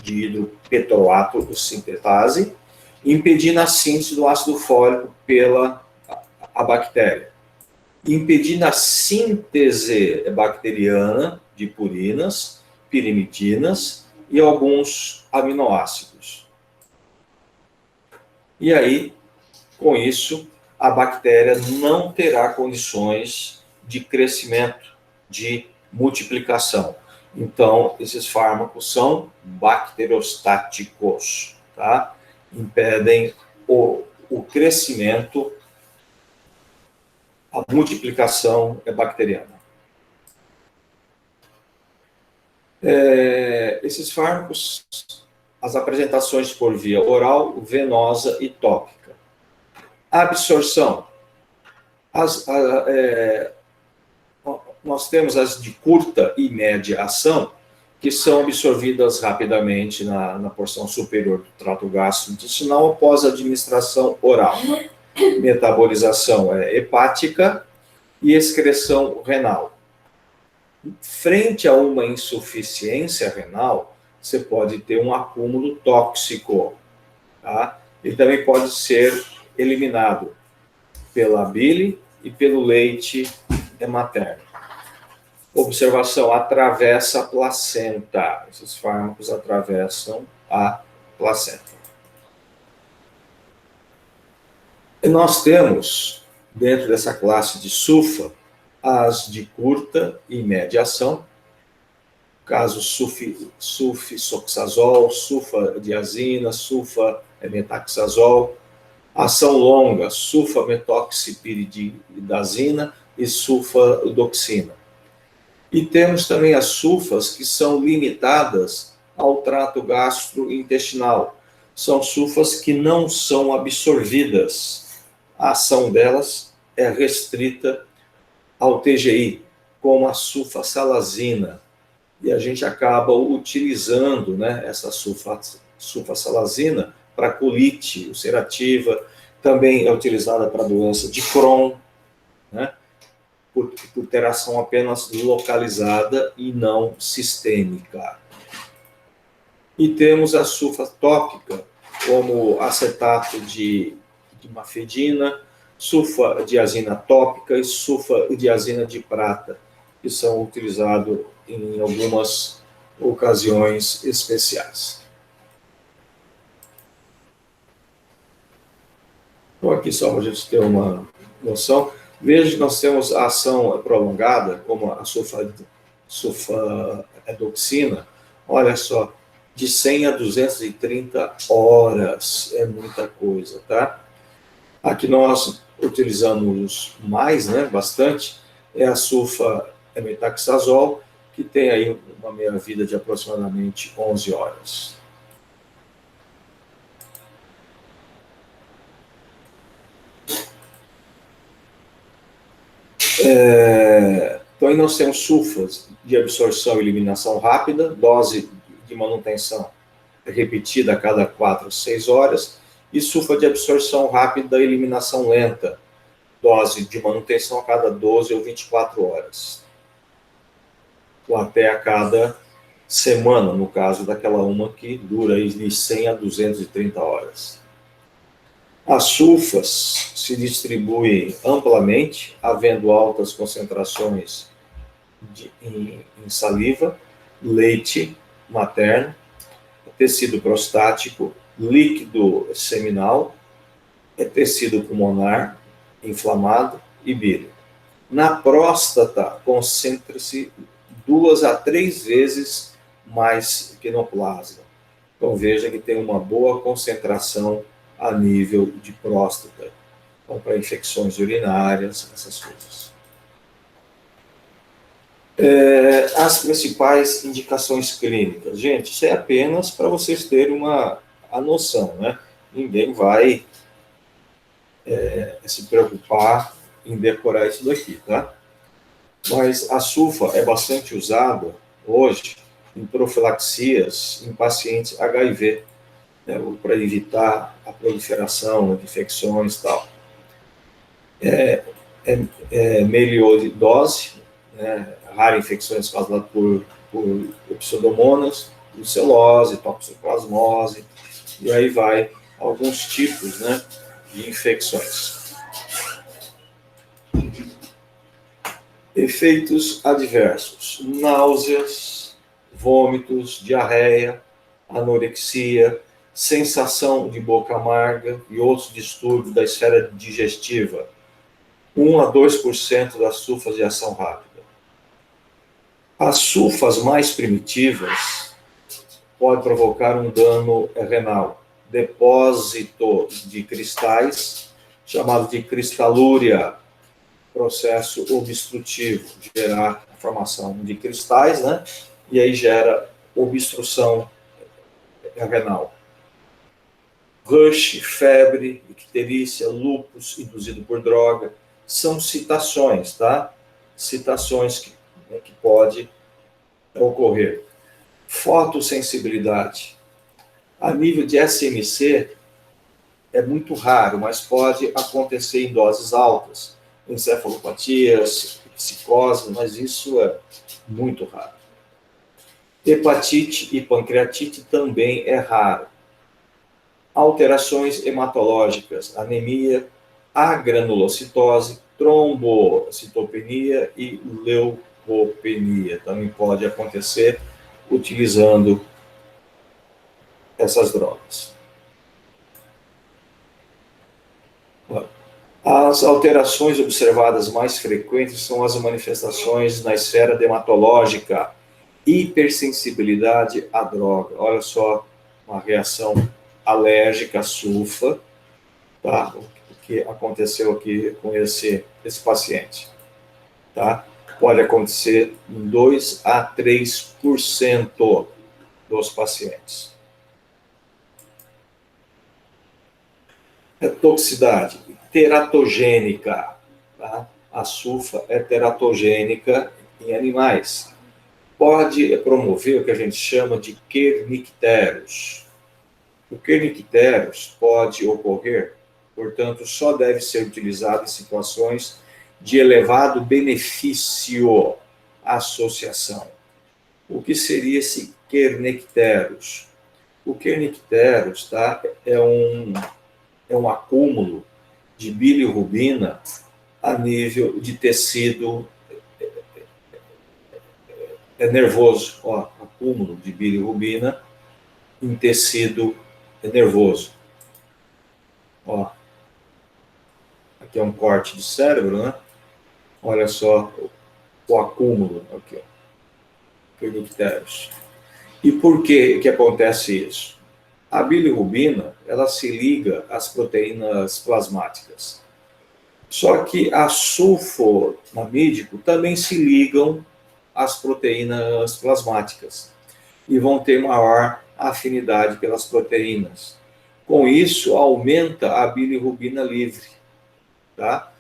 dihidropteroato sintetase, impedindo a síntese do ácido fólico pela a bactéria, impedindo a síntese bacteriana de purinas, pirimidinas e alguns aminoácidos. E aí, com isso, a bactéria não terá condições de crescimento, de multiplicação. Então, esses fármacos são bacteriostáticos. tá? Impedem o crescimento, a multiplicação bacteriana. Esses fármacos, as apresentações por via oral, venosa e tópica. A absorção. Nós temos as de curta e média ação, que são absorvidas rapidamente na porção superior do trato gastrointestinal após a administração oral. Metabolização hepática e excreção renal. Frente a uma insuficiência renal, você pode ter um acúmulo tóxico, tá? Ele também pode ser eliminado pela bile e pelo leite materno. Observação, atravessa a placenta. Esses fármacos atravessam a placenta. E nós temos, dentro dessa classe de sulfa, as de curta e média ação, caso sulfisoxazol, sulfadiazina, sulfa-metaxazol. Ação longa, sulfa-metoxipiridazina e sulfadoxina. E temos também as sulfas que são limitadas ao trato gastrointestinal. São sulfas que não são absorvidas. A ação delas é restrita ao TGI, como a sulfasalazina. E a gente acaba utilizando, né, essa sulfasalazina para colite ulcerativa, também é utilizada para a doença de Crohn, né, por ter ação apenas localizada e não sistêmica. E temos a sulfa tópica, como acetato de mafedina, sulfadiazina tópica e sulfadiazina de prata, que são utilizados em algumas ocasiões especiais. Então, aqui só para a gente ter uma noção, veja que nós temos a ação prolongada, como a sulfadoxina, olha só, de 100 a 230 horas, é muita coisa, tá? A que nós utilizamos mais, né, bastante, é a sulfa-metaxazol, que tem aí uma meia-vida de aproximadamente 11 horas. Então, aí nós temos sulfas de absorção e eliminação rápida, dose de manutenção repetida a cada 4 a 6 horas, e sulfa de absorção rápida e eliminação lenta, dose de manutenção a cada 12 ou 24 horas. Ou até a cada semana, no caso daquela uma que dura de 100 a 230 horas. As sulfas se distribuem amplamente, havendo altas concentrações em saliva, leite materno, tecido prostático, líquido seminal, tecido pulmonar inflamado e bile. Na próstata, concentra-se 2 a 3 vezes mais que no plasma. Então, veja que tem uma boa concentração a nível de próstata. Então, para infecções urinárias, essas coisas. As principais indicações clínicas. Gente, isso é apenas para vocês terem a noção, né? Ninguém vai se preocupar em decorar isso daqui, tá? Mas a sulfa é bastante usada hoje em profilaxias em pacientes HIV, né, para evitar a proliferação de infecções e tal. Melioidose, né, rara infecções causadas por pseudomonas, brucelose, toxoplasmose, e aí vai alguns tipos, né, de infecções. Efeitos adversos: náuseas, vômitos, diarreia, anorexia, sensação de boca amarga e outros distúrbios da esfera digestiva. 1 a 2% das sulfas de ação rápida. As sulfas mais primitivas podem provocar um dano renal, depósito de cristais, chamado de cristalúria, processo obstrutivo, gerar a formação de cristais, né? E aí gera obstrução renal. Rush, febre, icterícia, lúpus induzido por droga, são citações, tá? Citações que pode ocorrer. Fotossensibilidade. A nível de SMC, é muito raro, mas pode acontecer em doses altas. Encefalopatias, psicose, mas isso é muito raro. Hepatite e pancreatite também é raro. Alterações hematológicas, anemia, agranulocitose, trombocitopenia e leucopenia. Também pode acontecer utilizando essas drogas. As alterações observadas mais frequentes são as manifestações na esfera dermatológica, hipersensibilidade à droga. Olha só, uma reação alérgica à sulfa, tá? O que aconteceu aqui com esse paciente, tá? Pode acontecer em 2 a 3% dos pacientes. Toxicidade teratogênica, tá? A sulfa é teratogênica em animais. Pode promover o que a gente chama de kernicterus. O kernicterus pode ocorrer, portanto, só deve ser utilizado em situações de elevado benefício, associação. O que seria esse kernicterus? O kernicterus, tá, é um acúmulo de bilirrubina a nível de tecido nervoso. Ó, acúmulo de bilirrubina em tecido nervoso. Ó, aqui é um corte de cérebro, né? Olha só o acúmulo aqui, ó. Kernicterus. E por que acontece isso? A bilirrubina, ela se liga às proteínas plasmáticas. Só que a sulfonamídico também se ligam às proteínas plasmáticas e vão ter maior afinidade pelas proteínas. Com isso, aumenta a bilirrubina livre, tá?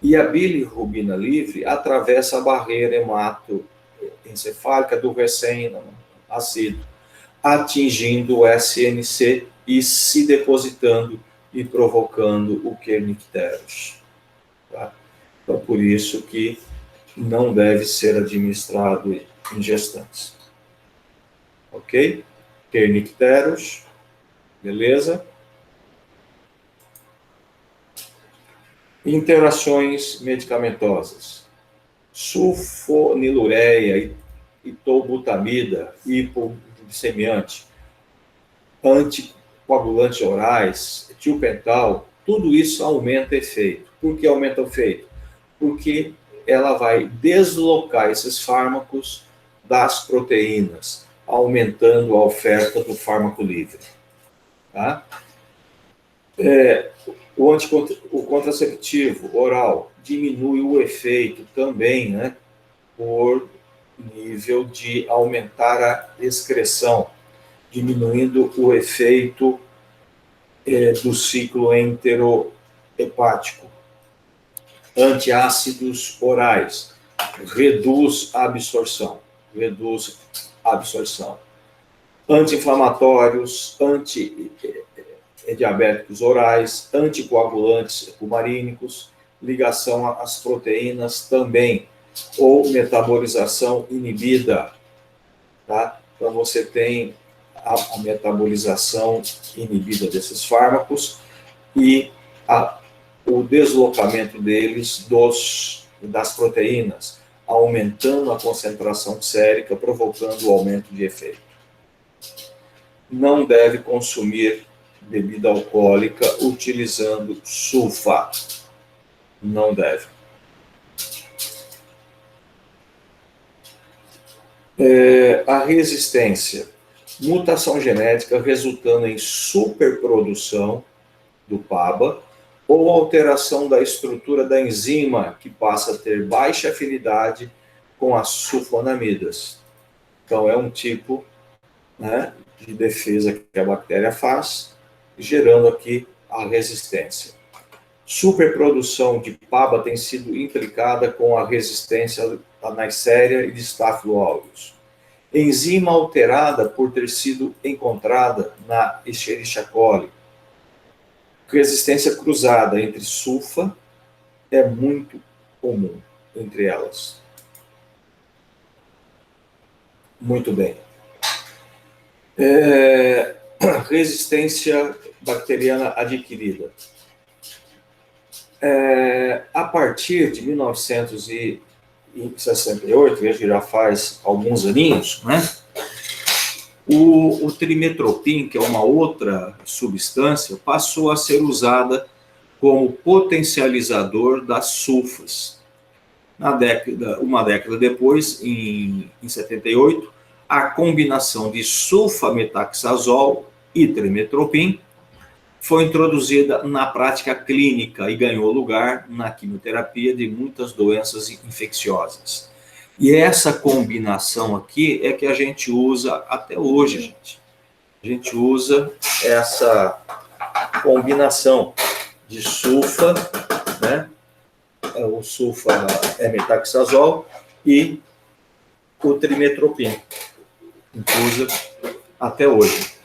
E a bilirrubina livre atravessa a barreira hematoencefálica do recém-nascido, atingindo o SNC e se depositando e provocando o kernicterus. Tá? Então, por isso que não deve ser administrado em gestantes. Ok? Kernicterus, beleza? Interações medicamentosas. Sulfonilureia, itobutamida, hipoglicemiante, anticoagulantes orais, tiopental, tudo isso aumenta efeito. Por que aumenta o efeito? Porque ela vai deslocar esses fármacos das proteínas, aumentando a oferta do fármaco livre. Tá? O contraceptivo oral diminui o efeito também, né, por nível de aumentar a excreção, diminuindo o efeito do ciclo enterohepático. Antiácidos orais, reduz a absorção. Anti-inflamatórios, antidiabéticos orais, anticoagulantes cumarínicos, ligação às proteínas também, ou metabolização inibida, tá? Então você tem a metabolização inibida desses fármacos e o deslocamento deles das proteínas, aumentando a concentração sérica, provocando o aumento de efeito. Não deve consumir bebida alcoólica utilizando sulfa. Não deve. A resistência. mutação genética resultando em superprodução do PABA, ou alteração da estrutura da enzima, que passa a ter baixa afinidade com as sulfonamidas. Então, é um tipo, né, de defesa que a bactéria faz, gerando aqui a resistência. Superprodução de PABA tem sido implicada com a resistência da Neisseria e de Staphylo aureus. Enzima alterada por ter sido encontrada na Escherichia coli. Resistência cruzada entre sulfa é muito comum entre elas. Muito bem. Resistência bacteriana adquirida. A partir de 1968, veja que já faz alguns aninhos, né? O trimetropin, que é uma outra substância, passou a ser usada como potencializador das sulfas. Uma década depois, em 78, a combinação de sulfametaxazol e trimetropin foi introduzida na prática clínica e ganhou lugar na quimioterapia de muitas doenças infecciosas. E essa combinação aqui é que a gente usa até hoje, gente. A gente usa essa combinação de sulfa, né? O sulfa é metaxazol e o trimetropin. A gente usa até hoje.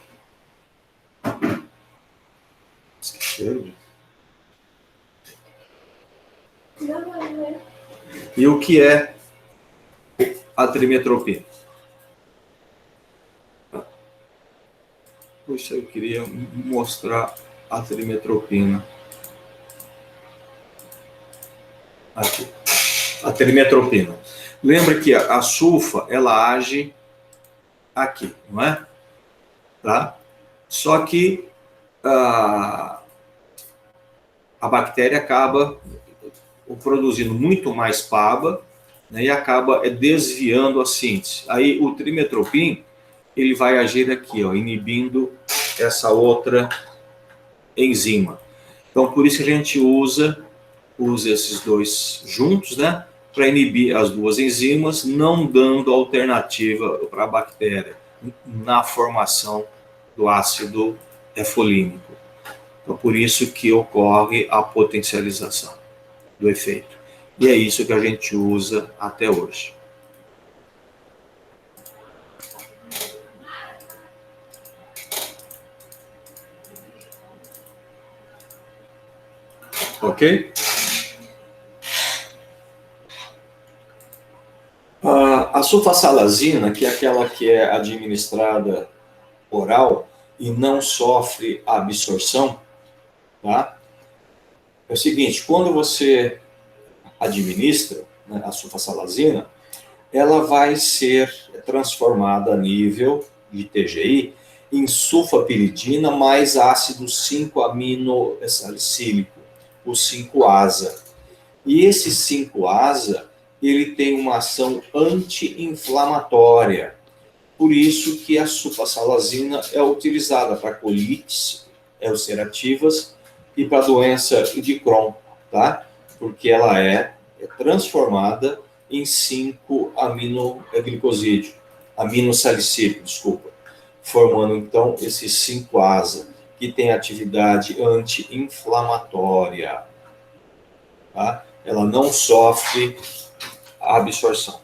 E o que é a trimetropina? Puxa, eu queria mostrar a trimetropina. Aqui. A trimetropina. Lembra que a sulfa, ela age aqui, não é? Tá? Só que a bactéria acaba produzindo muito mais PABA, né, e acaba desviando a síntese. Aí o trimetropin, ele vai agir aqui, ó, inibindo essa outra enzima. Então, por isso que a gente usa esses dois juntos, né, para inibir as duas enzimas, não dando alternativa para a bactéria na formação do ácido efolínico. Então, por isso que ocorre a potencialização do efeito. E é isso que a gente usa até hoje. Ok? A sulfasalazina, que é aquela que é administrada oral e não sofre absorção, tá? É o seguinte, quando você administra, né, a sulfasalazina, ela vai ser transformada a nível de TGI em sulfapiridina mais ácido 5-aminosalicílico, o 5-ASA. E esse 5-ASA, ele tem uma ação anti-inflamatória. Por isso que a sulfasalazina é utilizada para colites ulcerativas e para doença de Crohn, tá? Porque ela é transformada em 5-aminoglicosídeo, aminosalicílico, desculpa, formando então esse 5-ASA, que tem atividade anti-inflamatória, tá? Ela não sofre a absorção.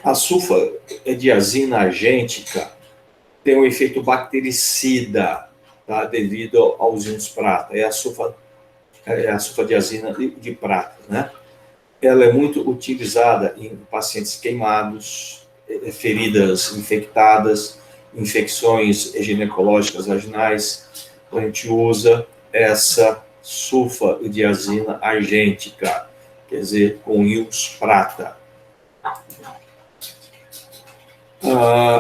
A sulfadiazina argêntica tem um efeito bactericida, tá? Devido aos íons prata. É a sulfadiazina de prata, né? Ela é muito utilizada em pacientes queimados, feridas infectadas, infecções ginecológicas vaginais. Então, a gente usa essa sulfadiazina argêntica, quer dizer, com íons prata.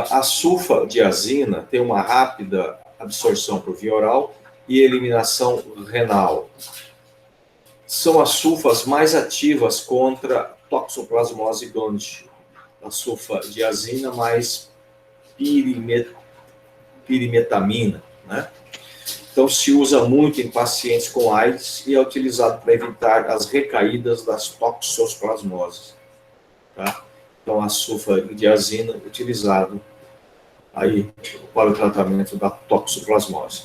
A sulfadiazina tem uma rápida absorção por via oral e eliminação renal. São as sulfas mais ativas contra toxoplasmose gondii, a sulfadiazina mais pirimetamina, né? Então, se usa muito em pacientes com AIDS e é utilizado para evitar as recaídas das toxoplasmoses, tá? Então, a sulfadiazina é utilizado aí para o tratamento da toxoplasmose.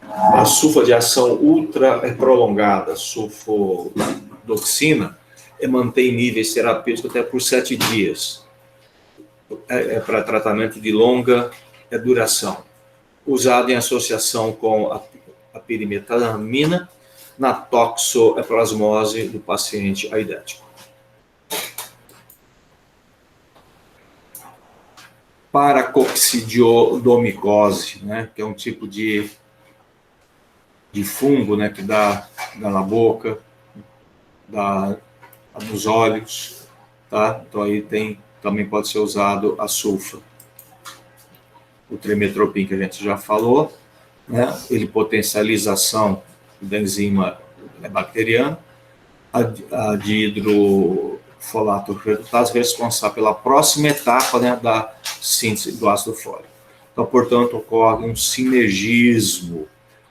A sulfa de ação ultra prolongada, sulfodoxina, mantém níveis terapêuticos até por 7 dias. É para tratamento de longa duração. Usado em associação com a pirimetamina na toxoplasmose do paciente aidético. Paracoccidiodomicose, né, que é um tipo de fungo, né, que dá na boca, dá nos olhos, tá? Então aí também pode ser usado a sulfa. O trimetropin que a gente já falou, né? Ele potencializa a ação da enzima bacteriana, a dihidrofolato redutase responsável pela próxima etapa, né, da síntese do ácido fólico. Então, portanto, ocorre um sinergismo,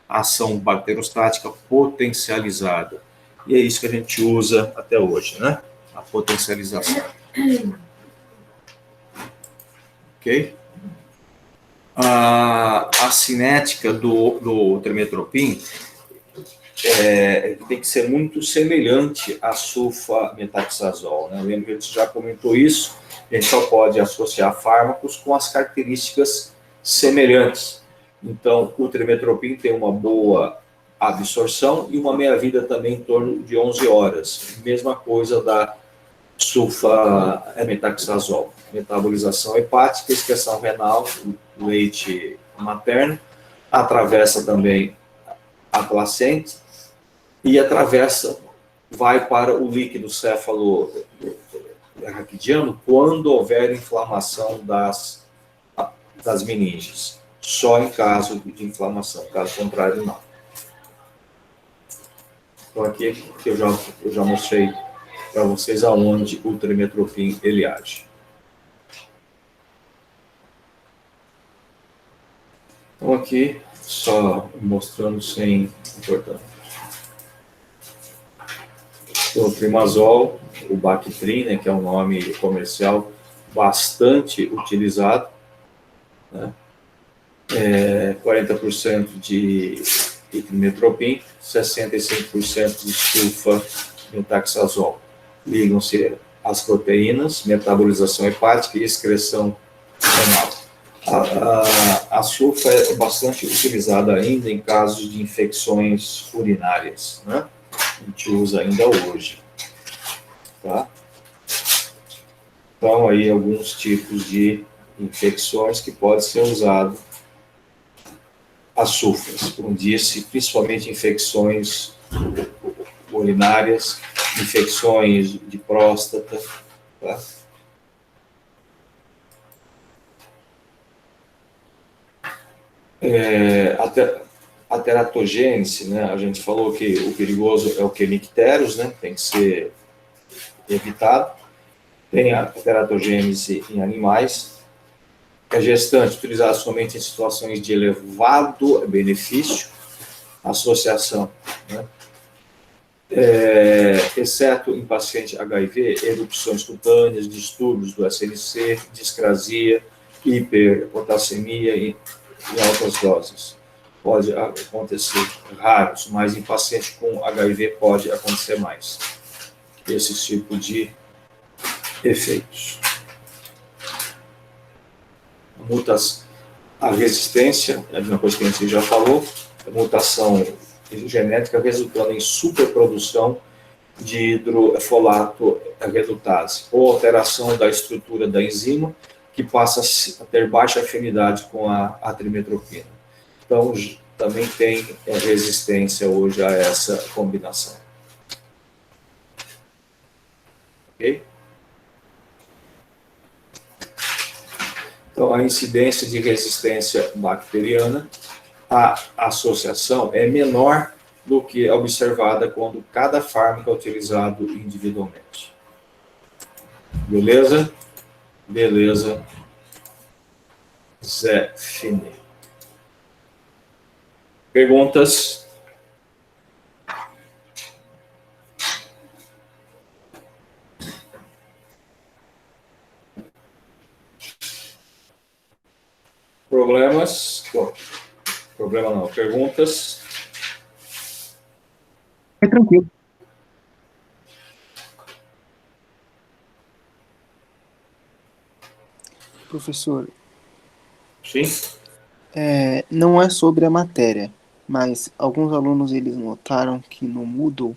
ação bacterostática potencializada. E é isso que a gente usa até hoje, né? A potencialização. Ok? A cinética do trimetropin tem que ser muito semelhante à sulfametaxazol, né? Lembra que a gente já comentou isso, a gente só pode associar fármacos com as características semelhantes. Então, o trimetropin tem uma boa absorção e uma meia-vida também em torno de 11 horas. Mesma coisa da sulfametaxazol. Metabolização hepática, excreção renal, leite materno, atravessa também a placenta e vai para o líquido cefalorraquidiano quando houver inflamação das meninges. Só em caso de inflamação, caso contrário, não. Então, aqui eu já mostrei para vocês aonde o trimetropin ele age. Então, aqui, só mostrando sem importância. O trimazol, o Bactrim, né, que é um nome comercial bastante utilizado, né? 40% de trimetropin, 65% de sulfametaxazol. Ligam-se as proteínas, metabolização hepática e excreção renal. A sulfa é bastante utilizada ainda em casos de infecções urinárias, né? A gente usa ainda hoje, tá? Então, aí alguns tipos de infecções que pode ser usado as sulfas, como disse, principalmente infecções urinárias, infecções de próstata, tá? A teratogênese, né? A gente falou que o perigoso é o Chelicteros, né? Tem que ser evitado. Tem a teratogênese em animais. A gestante utilizada somente em situações de elevado benefício, associação, né? Exceto em paciente HIV, erupções cutâneas, distúrbios do SLC, discrasia, hiperpotassemia em altas doses. Pode acontecer raros, mas em paciente com HIV pode acontecer mais. Esse tipo de efeitos. A resistência, é uma coisa que a gente já falou, a mutação genética resultando em superprodução de hidrofolato redutase, ou alteração da estrutura da enzima, que passa a ter baixa afinidade com a trimetropina. Então, também tem resistência hoje a essa combinação. Ok? Então, a incidência de resistência bacteriana, a associação é menor do que a observada quando cada fármaco é utilizado individualmente. Beleza? Beleza. Zé Fini. Perguntas? Problemas? Bom, problema não. Perguntas? Foi tranquilo. Professor, Sim? não é sobre a matéria, mas alguns alunos eles notaram que no Moodle,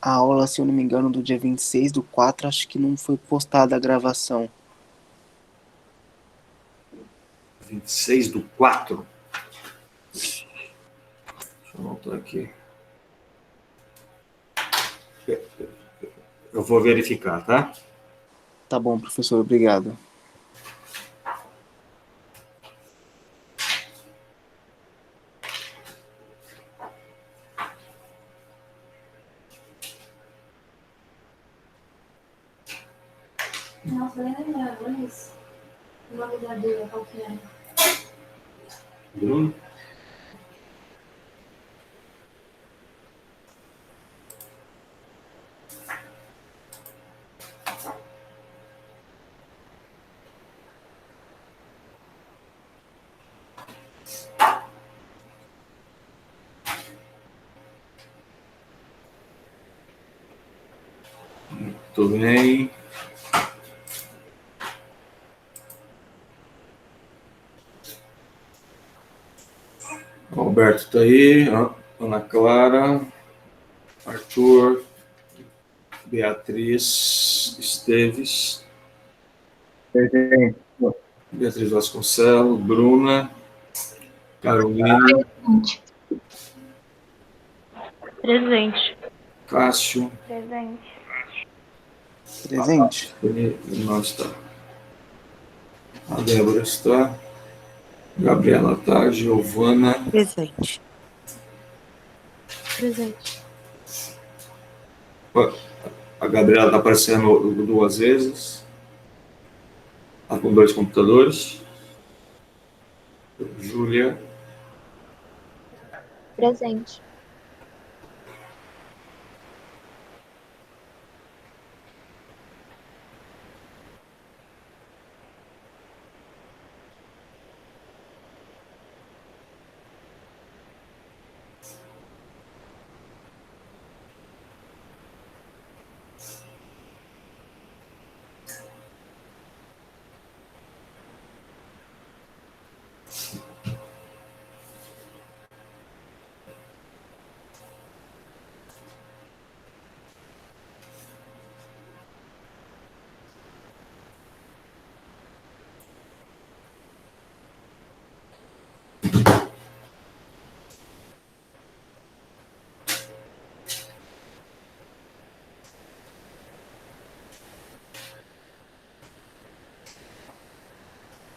a aula, se eu não me engano, do dia 26/4, acho que não foi postada a gravação. 26/4. Deixa eu anotar aqui. Eu vou verificar, tá? Tá bom, professor, obrigado. Nossa, eu nem lembrava, mas o nome da dele, qual que é? Bruno? Muito bem. Alberto está aí, Ana Clara, Arthur, Beatriz Esteves, Presente. Beatriz Vasconcelos, Bruna, Carolina, Presente. Cássio, Presente. Presente? ele não está. A Débora está. Gabriela está. Giovana. Presente. Presente. A Gabriela está aparecendo 2 vezes. Está com 2 computadores. Júlia. Presente.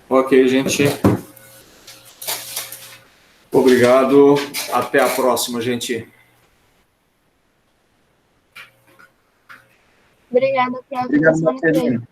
Ok, gente. Obrigado. Até a próxima, gente. Obrigada, prof. Obrigado, Até semana que vem. Marcelino.